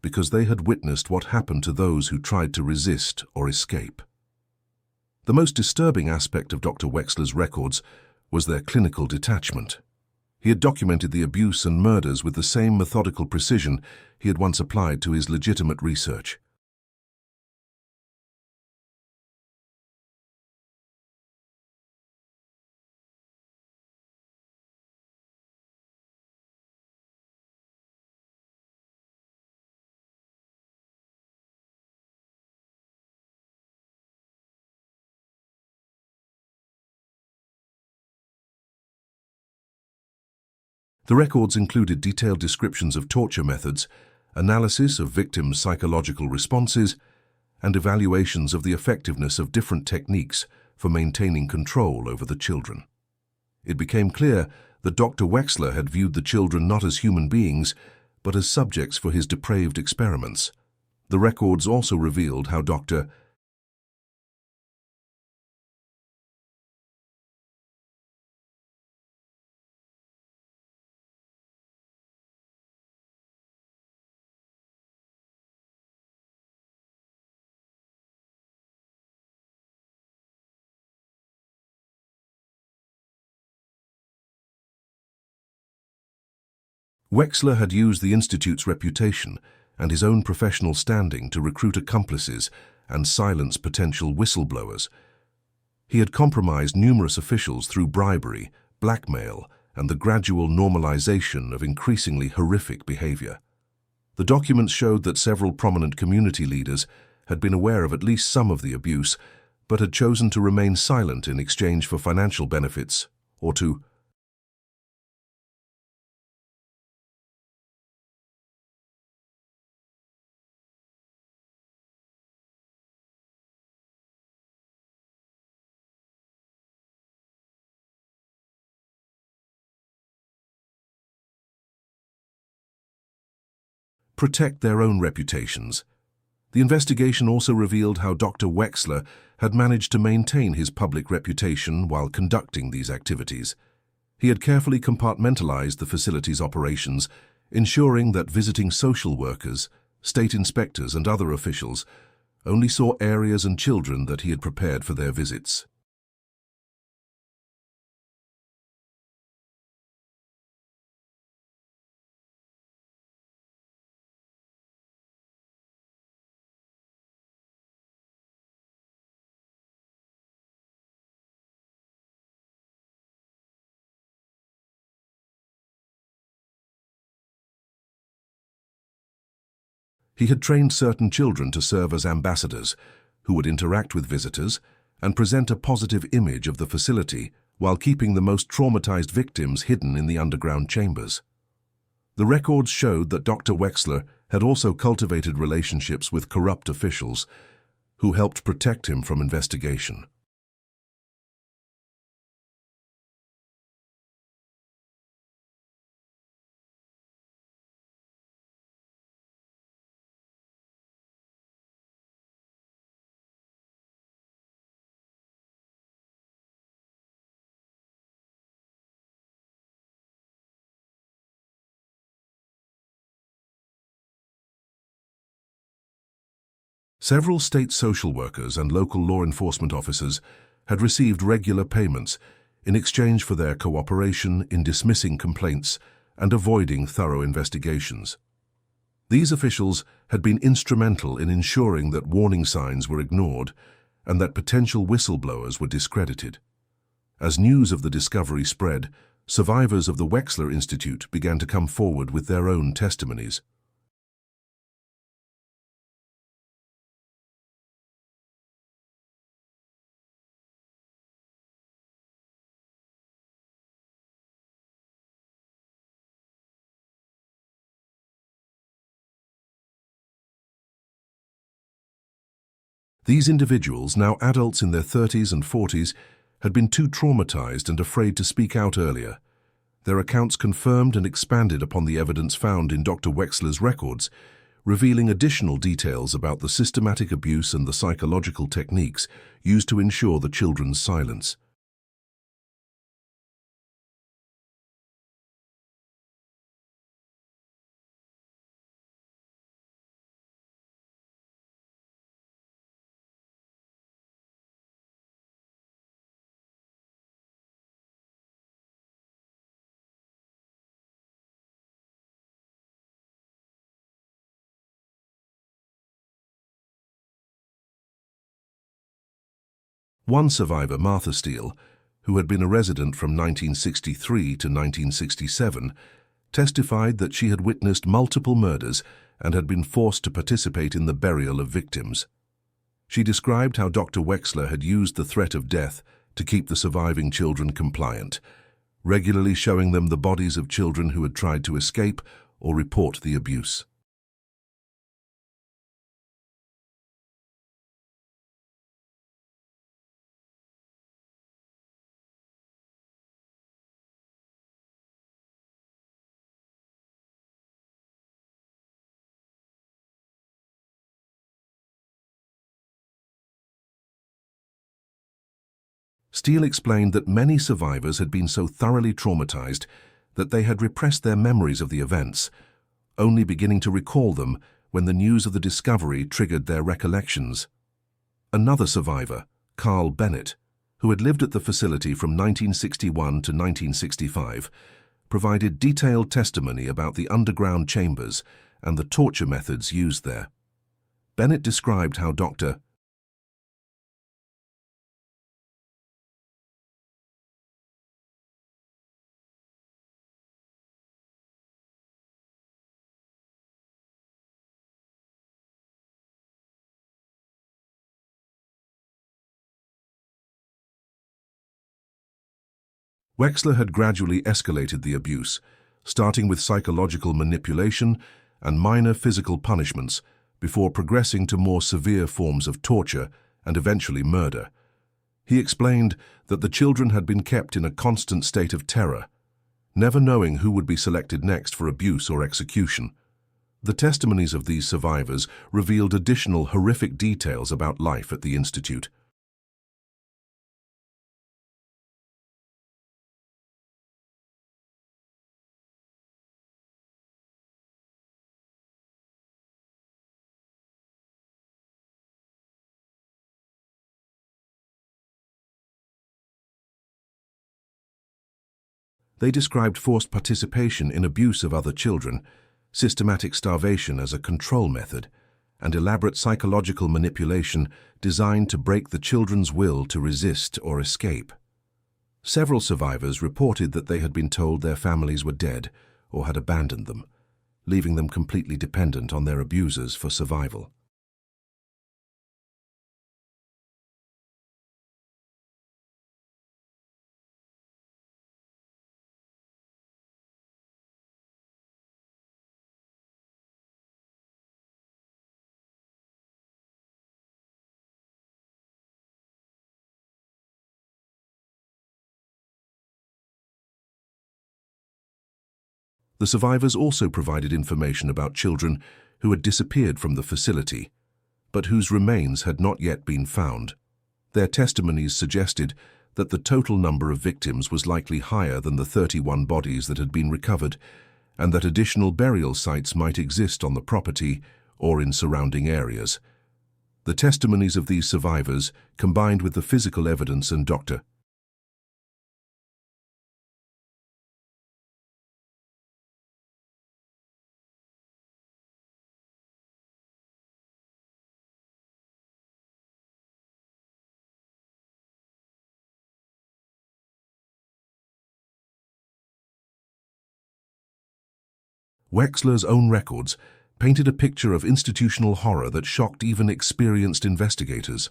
because they had witnessed what happened to those who tried to resist or escape. The most disturbing aspect of Dr. Wexler's records was their clinical detachment. He had documented the abuse and murders with the same methodical precision he had once applied to his legitimate research. The records included detailed descriptions of torture methods, analysis of victims' psychological responses, and evaluations of the effectiveness of different techniques for maintaining control over the children. It became clear that Dr. Wexler had viewed the children not as human beings, but as subjects for his depraved experiments. The records also revealed how Dr. Wexler had used the Institute's reputation and his own professional standing to recruit accomplices and silence potential whistleblowers. He had compromised numerous officials through bribery, blackmail, and the gradual normalization of increasingly horrific behavior. The documents showed that several prominent community leaders had been aware of at least some of the abuse, but had chosen to remain silent in exchange for financial benefits or to protect their own reputations. The investigation also revealed how Dr. Wexler had managed to maintain his public reputation while conducting these activities. He had carefully compartmentalized the facility's operations, ensuring that visiting social workers, state inspectors, and other officials only saw areas and children that he had prepared for their visits. He had trained certain children to serve as ambassadors, who would interact with visitors and present a positive image of the facility while keeping the most traumatized victims hidden in the underground chambers. The records showed that Dr. Wexler had also cultivated relationships with corrupt officials who helped protect him from investigation. Several state social workers and local law enforcement officers had received regular payments in exchange for their cooperation in dismissing complaints and avoiding thorough investigations. These officials had been instrumental in ensuring that warning signs were ignored and that potential whistleblowers were discredited. As news of the discovery spread, survivors of the Wexler Institute began to come forward with their own testimonies. These individuals, now adults in their 30s and 40s, had been too traumatized and afraid to speak out earlier. Their accounts confirmed and expanded upon the evidence found in Dr. Wexler's records, revealing additional details about the systematic abuse and the psychological techniques used to ensure the children's silence. One survivor, Martha Steele, who had been a resident from 1963 to 1967, testified that she had witnessed multiple murders and had been forced to participate in the burial of victims. She described how Dr. Wexler had used the threat of death to keep the surviving children compliant, regularly showing them the bodies of children who had tried to escape or report the abuse. Steele explained that many survivors had been so thoroughly traumatized that they had repressed their memories of the events, only beginning to recall them when the news of the discovery triggered their recollections. Another survivor, Carl Bennett, who had lived at the facility from 1961 to 1965, provided detailed testimony about the underground chambers and the torture methods used there. Bennett described how Dr. Wexler had gradually escalated the abuse, starting with psychological manipulation and minor physical punishments before progressing to more severe forms of torture and eventually murder. He explained that the children had been kept in a constant state of terror, never knowing who would be selected next for abuse or execution. The testimonies of these survivors revealed additional horrific details about life at the Institute. They described forced participation in abuse of other children, systematic starvation as a control method, and elaborate psychological manipulation designed to break the children's will to resist or escape. Several survivors reported that they had been told their families were dead or had abandoned them, leaving them completely dependent on their abusers for survival. The survivors also provided information about children who had disappeared from the facility, but whose remains had not yet been found. Their testimonies suggested that the total number of victims was likely higher than the 31 bodies that had been recovered, and that additional burial sites might exist on the property or in surrounding areas. The testimonies of these survivors, combined with the physical evidence and Dr. Wexler's own records painted a picture of institutional horror that shocked even experienced investigators.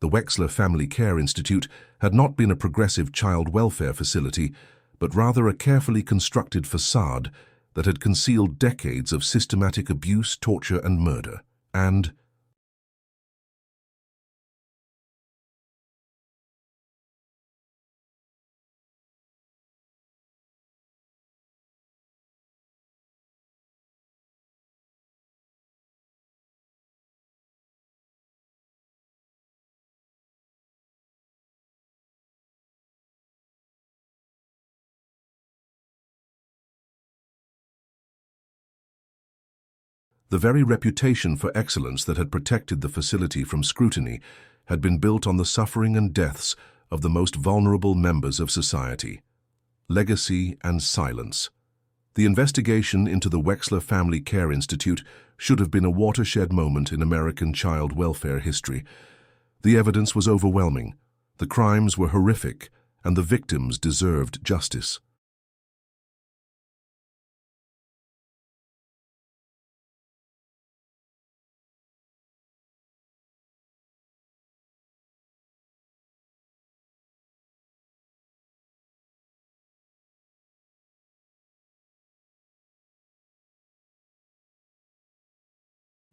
The Wexler Family Care Institute had not been a progressive child welfare facility, but rather a carefully constructed facade that had concealed decades of systematic abuse, torture, and murder. And the very reputation for excellence that had protected the facility from scrutiny had been built on the suffering and deaths of the most vulnerable members of society. Legacy and silence. The investigation into the Wexler Family Care Institute should have been a watershed moment in American child welfare history. The evidence was overwhelming, the crimes were horrific, and the victims deserved justice.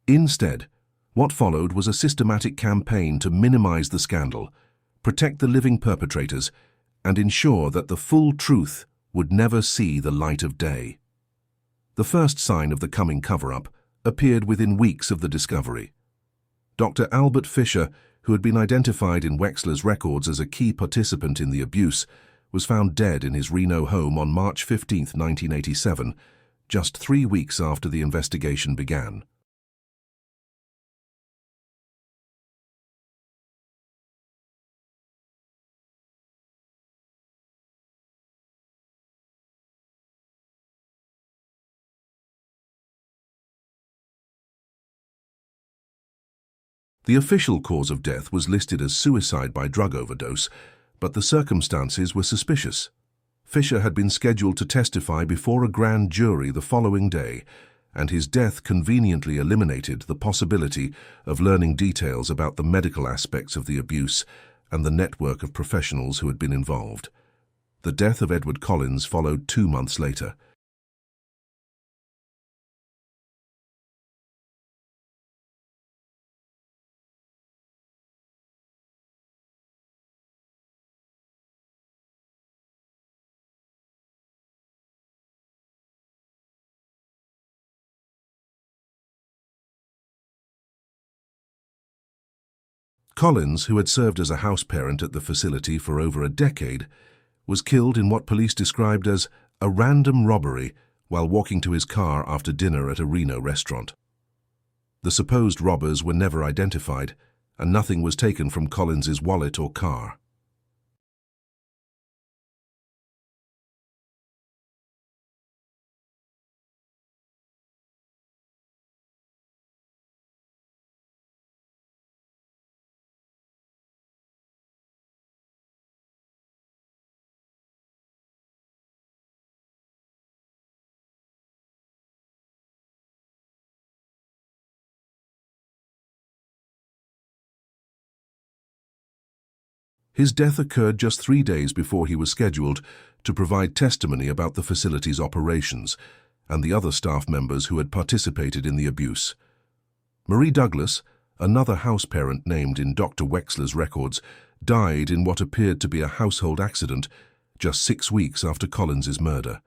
Instead, what followed was a systematic campaign to minimize the scandal, protect the living perpetrators, and ensure that the full truth would never see the light of day. The first sign of the coming cover-up appeared within weeks of the discovery. Dr. Albert Fisher, who had been identified in Wexler's records as a key participant in the abuse, was found dead in his Reno home on March 15, 1987, just 3 weeks after the investigation began. The official cause of death was listed as suicide by drug overdose, but the circumstances were suspicious. Fisher had been scheduled to testify before a grand jury the following day, and his death conveniently eliminated the possibility of learning details about the medical aspects of the abuse and the network of professionals who had been involved. The death of Edward Collins followed 2 months later. Collins, who had served as a house parent at the facility for over a decade, was killed in what police described as a random robbery while walking to his car after dinner at a Reno restaurant. The supposed robbers were never identified, and nothing was taken from Collins's wallet or car. His death occurred just 3 days before he was scheduled to provide testimony about the facility's operations and the other staff members who had participated in the abuse. Marie Douglas, another house parent named in Dr. Wexler's records, died in what appeared to be a household accident just 6 weeks after Collins's murder.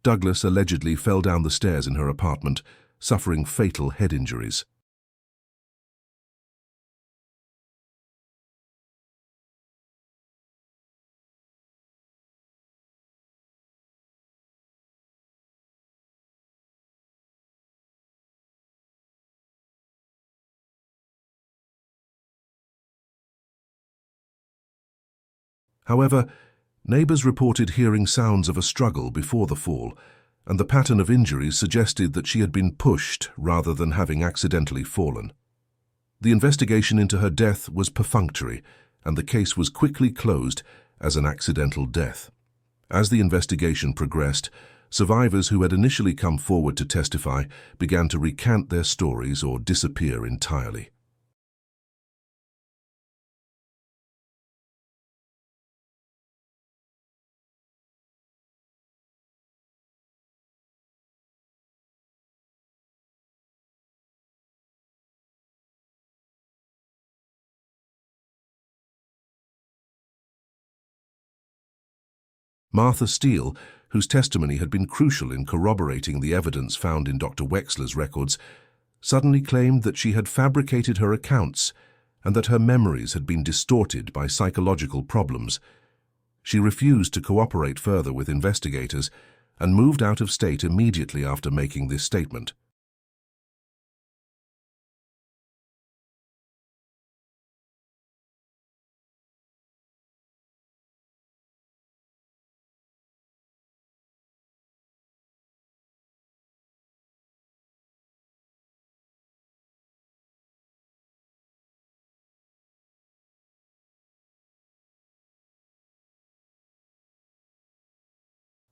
Douglas allegedly fell down the stairs in her apartment, suffering fatal head injuries. However, neighbors reported hearing sounds of a struggle before the fall, and the pattern of injuries suggested that she had been pushed rather than having accidentally fallen. The investigation into her death was perfunctory, and the case was quickly closed as an accidental death. As the investigation progressed, survivors who had initially come forward to testify began to recant their stories or disappear entirely. Martha Steele, whose testimony had been crucial in corroborating the evidence found in Dr. Wexler's records, suddenly claimed that she had fabricated her accounts and that her memories had been distorted by psychological problems. She refused to cooperate further with investigators and moved out of state immediately after making this statement.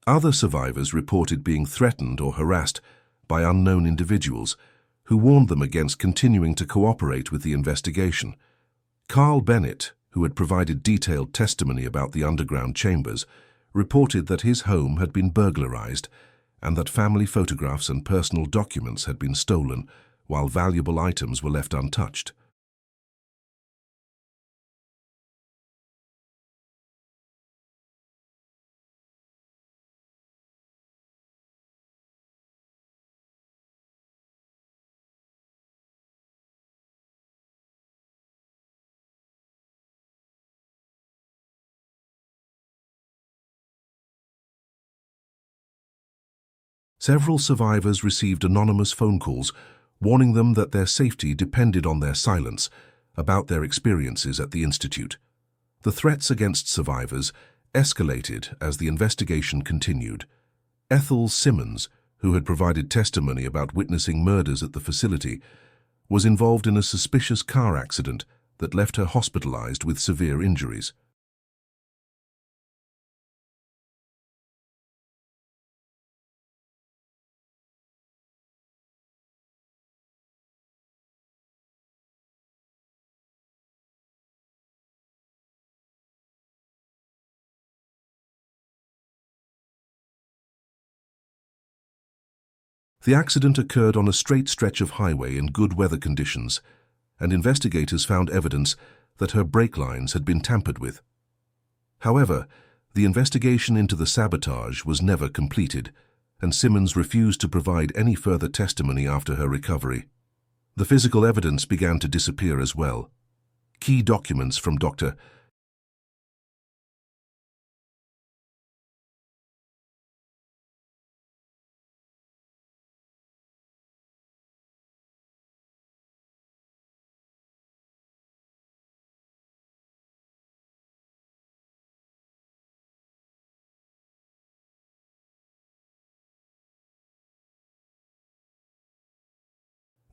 Other survivors reported being threatened or harassed by unknown individuals who warned them against continuing to cooperate with the investigation. Carl Bennett, who had provided detailed testimony about the underground chambers, reported that his home had been burglarized and that family photographs and personal documents had been stolen, while valuable items were left untouched. Several survivors received anonymous phone calls warning them that their safety depended on their silence about their experiences at the Institute. The threats against survivors escalated as the investigation continued. Ethel Simmons, who had provided testimony about witnessing murders at the facility, was involved in a suspicious car accident that left her hospitalized with severe injuries. The accident occurred on a straight stretch of highway in good weather conditions, and investigators found evidence that her brake lines had been tampered with. However, the investigation into the sabotage was never completed, and Simmons refused to provide any further testimony after her recovery. The physical evidence began to disappear as well. Key documents from Dr.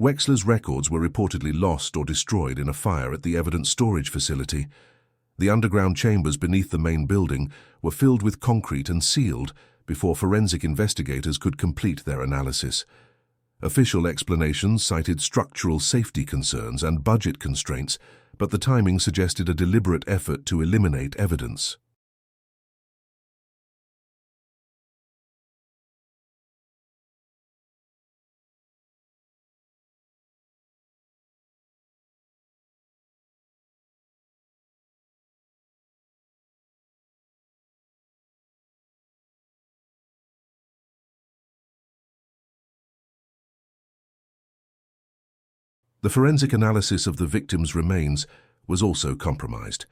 Wexler's records were reportedly lost or destroyed in a fire at the evidence storage facility. The underground chambers beneath the main building were filled with concrete and sealed before forensic investigators could complete their analysis. Official explanations cited structural safety concerns and budget constraints, but the timing suggested a deliberate effort to eliminate evidence. The forensic analysis of the victim's remains was also compromised.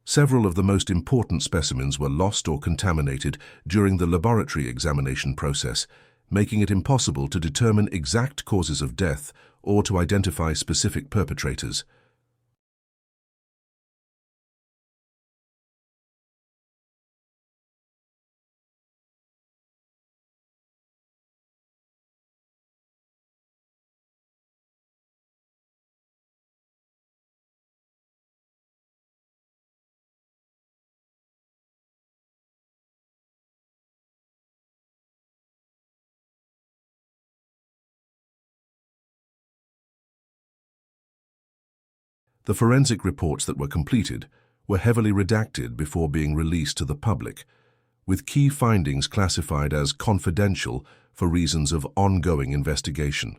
Several of the most important specimens were lost or contaminated during the laboratory examination process, making it impossible to determine exact causes of death or to identify specific perpetrators. The forensic reports that were completed were heavily redacted before being released to the public, with key findings classified as confidential for reasons of ongoing investigation.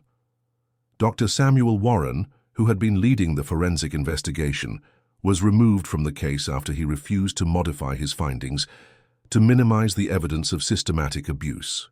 Dr. Samuel Warren, who had been leading the forensic investigation, was removed from the case after he refused to modify his findings to minimize the evidence of systematic abuse.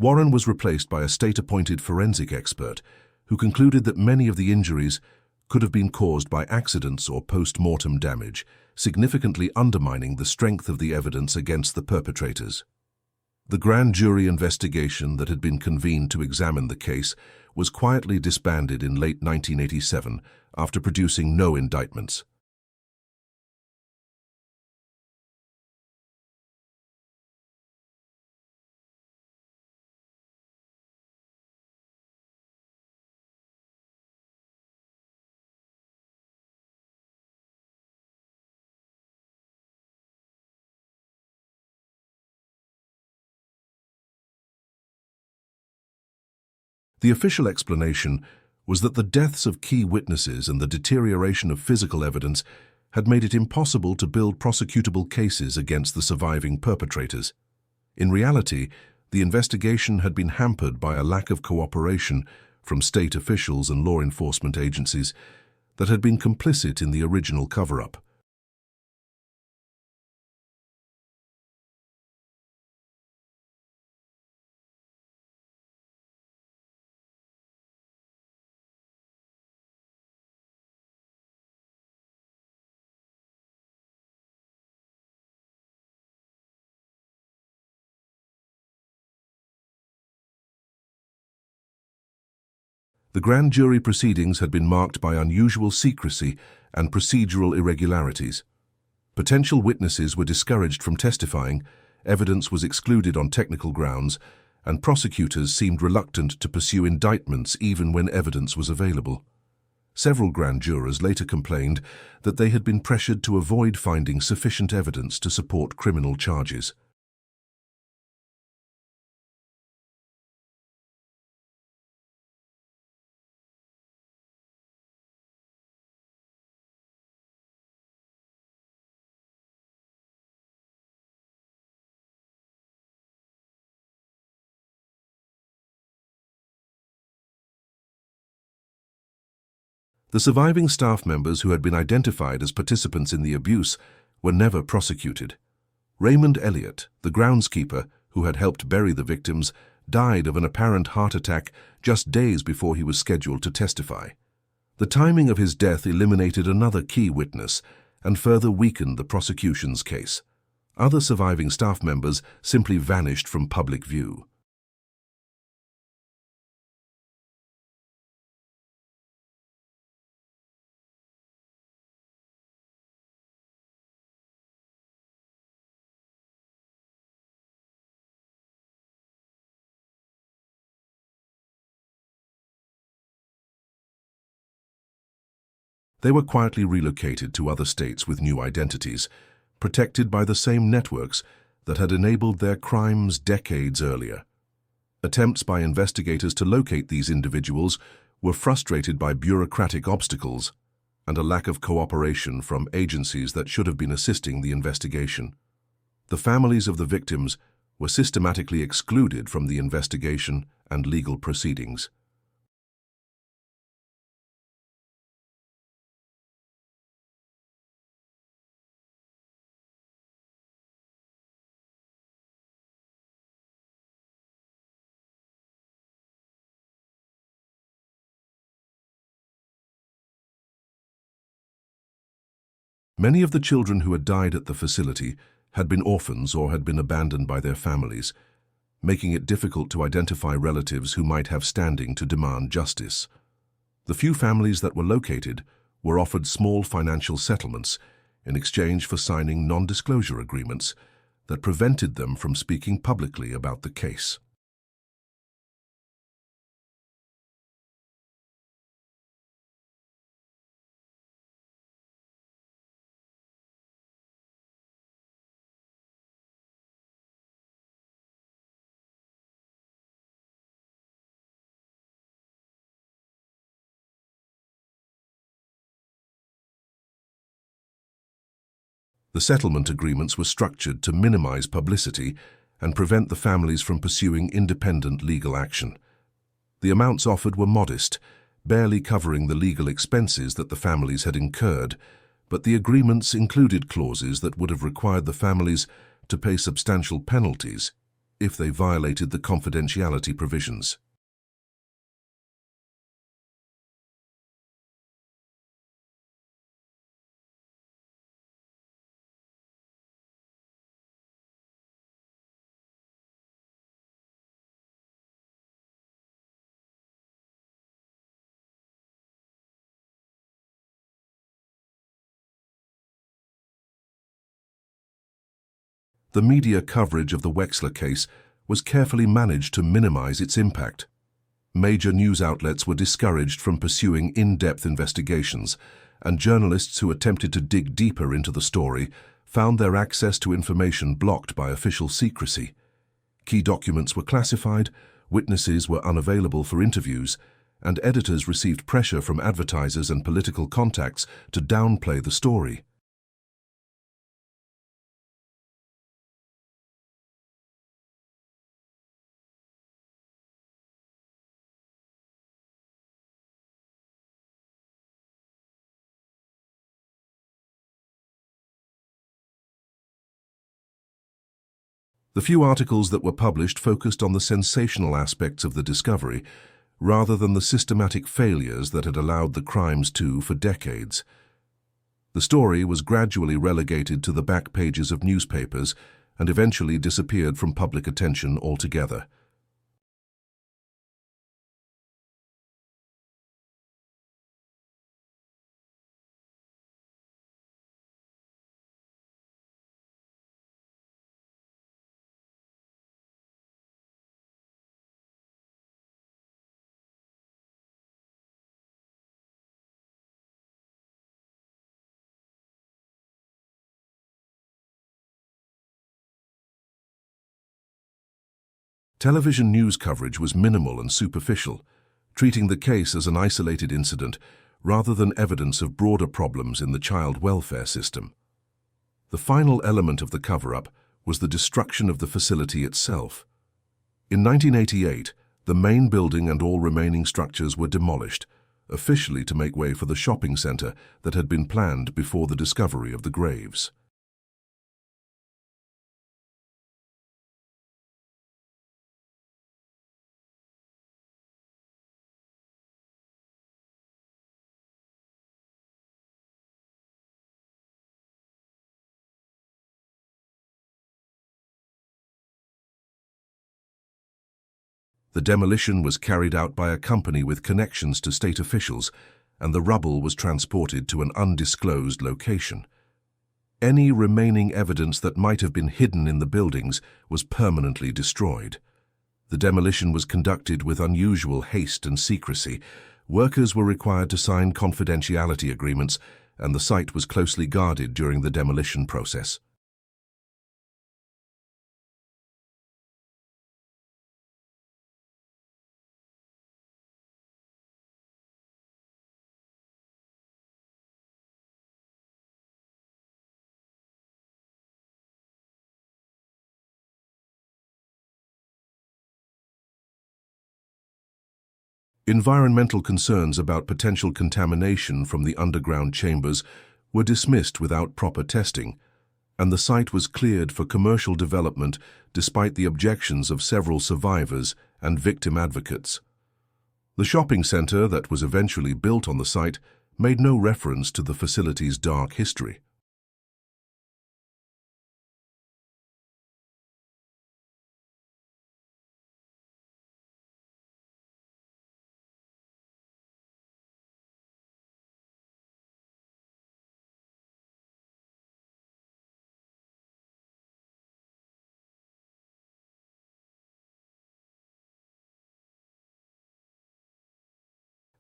Warren was replaced by a state-appointed forensic expert who concluded that many of the injuries could have been caused by accidents or post-mortem damage, significantly undermining the strength of the evidence against the perpetrators. The grand jury investigation that had been convened to examine the case was quietly disbanded in late 1987 after producing no indictments. The official explanation was that the deaths of key witnesses and the deterioration of physical evidence had made it impossible to build prosecutable cases against the surviving perpetrators. In reality, the investigation had been hampered by a lack of cooperation from state officials and law enforcement agencies that had been complicit in the original cover-up. The grand jury proceedings had been marked by unusual secrecy and procedural irregularities. Potential witnesses were discouraged from testifying, evidence was excluded on technical grounds, and prosecutors seemed reluctant to pursue indictments even when evidence was available. Several grand jurors later complained that they had been pressured to avoid finding sufficient evidence to support criminal charges. The surviving staff members who had been identified as participants in the abuse were never prosecuted. Raymond Elliott, the groundskeeper who had helped bury the victims, died of an apparent heart attack just days before he was scheduled to testify. The timing of his death eliminated another key witness and further weakened the prosecution's case. Other surviving staff members simply vanished from public view. They were quietly relocated to other states with new identities, protected by the same networks that had enabled their crimes decades earlier. Attempts by investigators to locate these individuals were frustrated by bureaucratic obstacles and a lack of cooperation from agencies that should have been assisting the investigation. The families of the victims were systematically excluded from the investigation and legal proceedings. Many of the children who had died at the facility had been orphans or had been abandoned by their families, making it difficult to identify relatives who might have standing to demand justice. The few families that were located were offered small financial settlements in exchange for signing non-disclosure agreements that prevented them from speaking publicly about the case. The settlement agreements were structured to minimize publicity and prevent the families from pursuing independent legal action. The amounts offered were modest, barely covering the legal expenses that the families had incurred, but the agreements included clauses that would have required the families to pay substantial penalties if they violated the confidentiality provisions. The media coverage of the Wexler case was carefully managed to minimize its impact. Major news outlets were discouraged from pursuing in-depth investigations, and journalists who attempted to dig deeper into the story found their access to information blocked by official secrecy. Key documents were classified, witnesses were unavailable for interviews, and editors received pressure from advertisers and political contacts to downplay the story. The few articles that were published focused on the sensational aspects of the discovery, rather than the systematic failures that had allowed the crimes for decades. The story was gradually relegated to the back pages of newspapers and eventually disappeared from public attention altogether. Television news coverage was minimal and superficial, treating the case as an isolated incident rather than evidence of broader problems in the child welfare system. The final element of the cover-up was the destruction of the facility itself. In 1988, the main building and all remaining structures were demolished, officially to make way for the shopping center that had been planned before the discovery of the graves. The demolition was carried out by a company with connections to state officials, and the rubble was transported to an undisclosed location. Any remaining evidence that might have been hidden in the buildings was permanently destroyed. The demolition was conducted with unusual haste and secrecy, workers were required to sign confidentiality agreements, and the site was closely guarded during the demolition process. Environmental concerns about potential contamination from the underground chambers were dismissed without proper testing, and the site was cleared for commercial development despite the objections of several survivors and victim advocates. The shopping center that was eventually built on the site made no reference to the facility's dark history.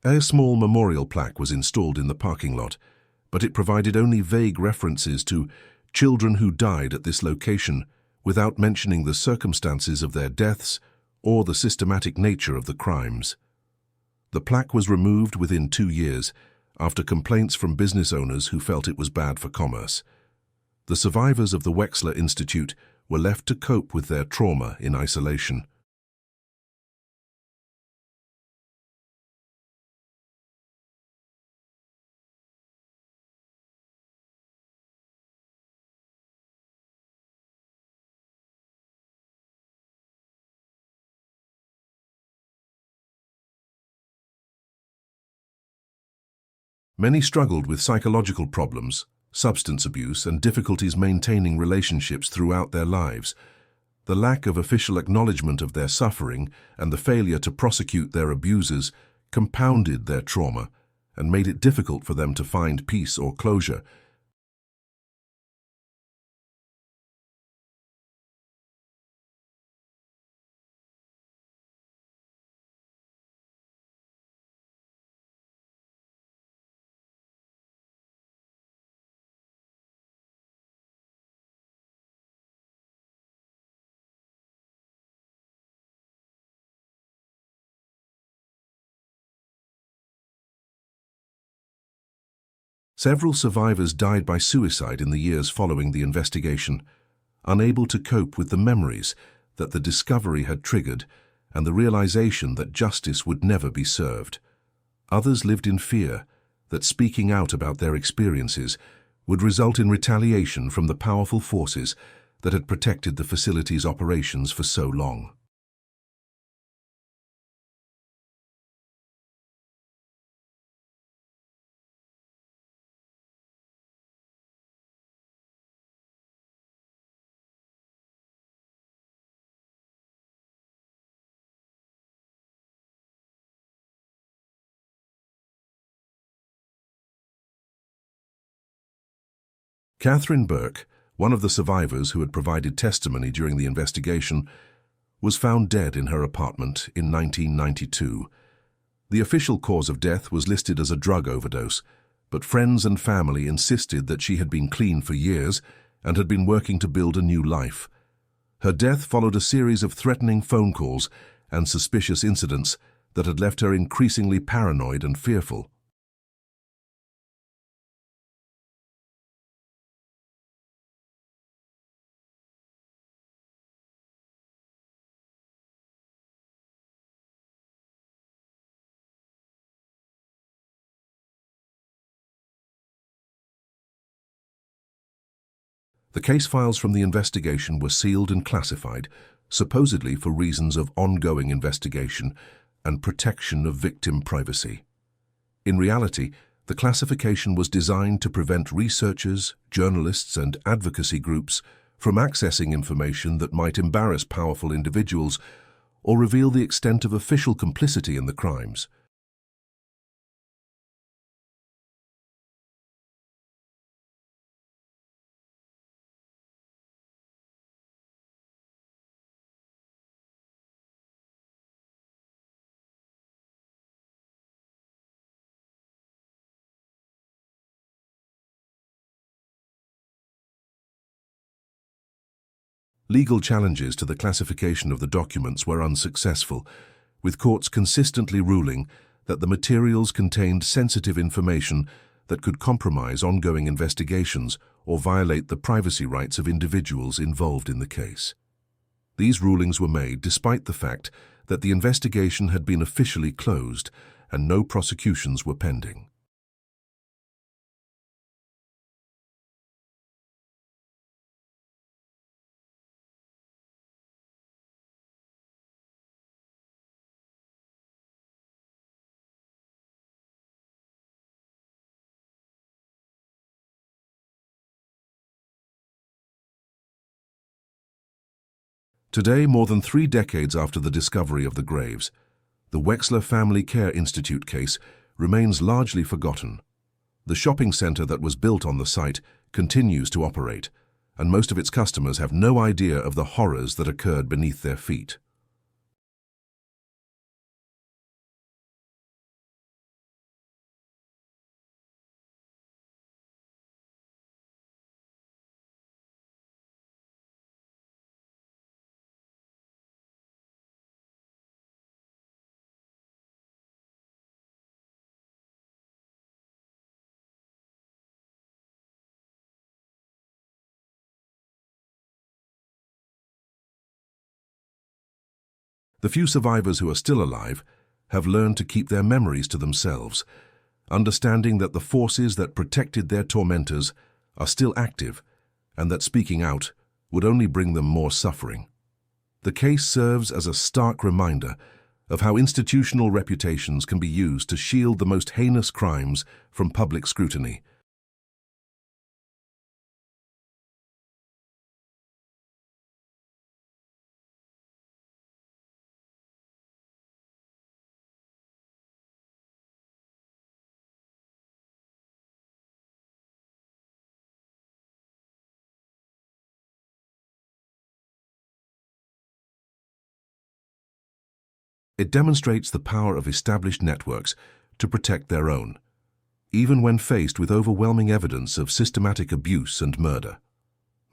A small memorial plaque was installed in the parking lot, but it provided only vague references to children who died at this location without mentioning the circumstances of their deaths or the systematic nature of the crimes. The plaque was removed within 2 years after complaints from business owners who felt it was bad for commerce. The survivors of the Wexler Institute were left to cope with their trauma in isolation. Many struggled with psychological problems, substance abuse, and difficulties maintaining relationships throughout their lives. The lack of official acknowledgement of their suffering and the failure to prosecute their abusers compounded their trauma and made it difficult for them to find peace or closure. Several survivors died by suicide in the years following the investigation, unable to cope with the memories that the discovery had triggered and the realization that justice would never be served. Others lived in fear that speaking out about their experiences would result in retaliation from the powerful forces that had protected the facility's operations for so long. Catherine Burke, one of the survivors who had provided testimony during the investigation, was found dead in her apartment in 1992. The official cause of death was listed as a drug overdose, but friends and family insisted that she had been clean for years and had been working to build a new life. Her death followed a series of threatening phone calls and suspicious incidents that had left her increasingly paranoid and fearful. The case files from the investigation were sealed and classified, supposedly for reasons of ongoing investigation and protection of victim privacy. In reality, the classification was designed to prevent researchers, journalists, and advocacy groups from accessing information that might embarrass powerful individuals or reveal the extent of official complicity in the crimes. Legal challenges to the classification of the documents were unsuccessful, with courts consistently ruling that the materials contained sensitive information that could compromise ongoing investigations or violate the privacy rights of individuals involved in the case. These rulings were made despite the fact that the investigation had been officially closed and no prosecutions were pending. Today, more than 3 decades after the discovery of the graves, the Wexler Family Care Institute case remains largely forgotten. The shopping center that was built on the site continues to operate, and most of its customers have no idea of the horrors that occurred beneath their feet. The few survivors who are still alive have learned to keep their memories to themselves, understanding that the forces that protected their tormentors are still active and that speaking out would only bring them more suffering. The case serves as a stark reminder of how institutional reputations can be used to shield the most heinous crimes from public scrutiny. It demonstrates the power of established networks to protect their own, even when faced with overwhelming evidence of systematic abuse and murder.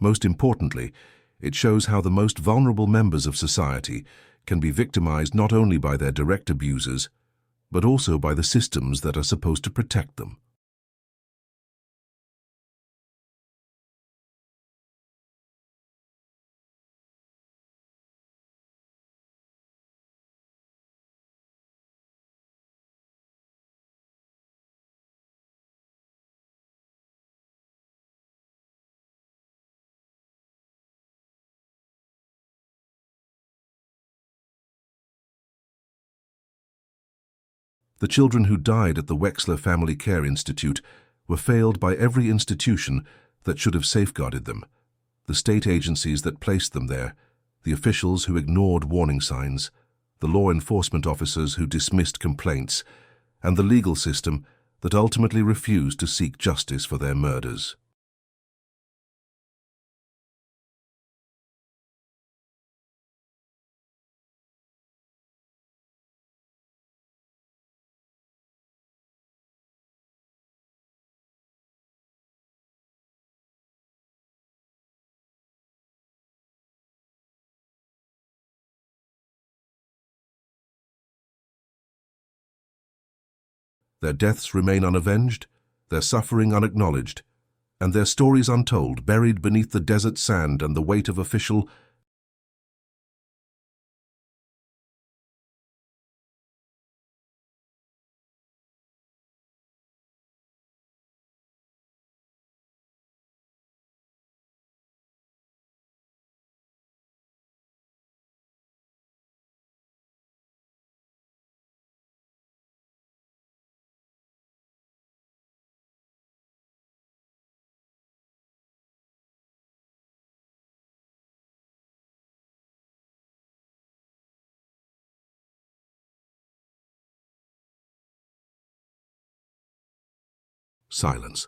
Most importantly, it shows how the most vulnerable members of society can be victimized not only by their direct abusers, but also by the systems that are supposed to protect them. The children who died at the Wexler Family Care Institute were failed by every institution that should have safeguarded them: the state agencies that placed them there, the officials who ignored warning signs, the law enforcement officers who dismissed complaints, and the legal system that ultimately refused to seek justice for their murders. Their deaths remain unavenged, their suffering unacknowledged, and their stories untold, buried beneath the desert sand and the weight of official silence.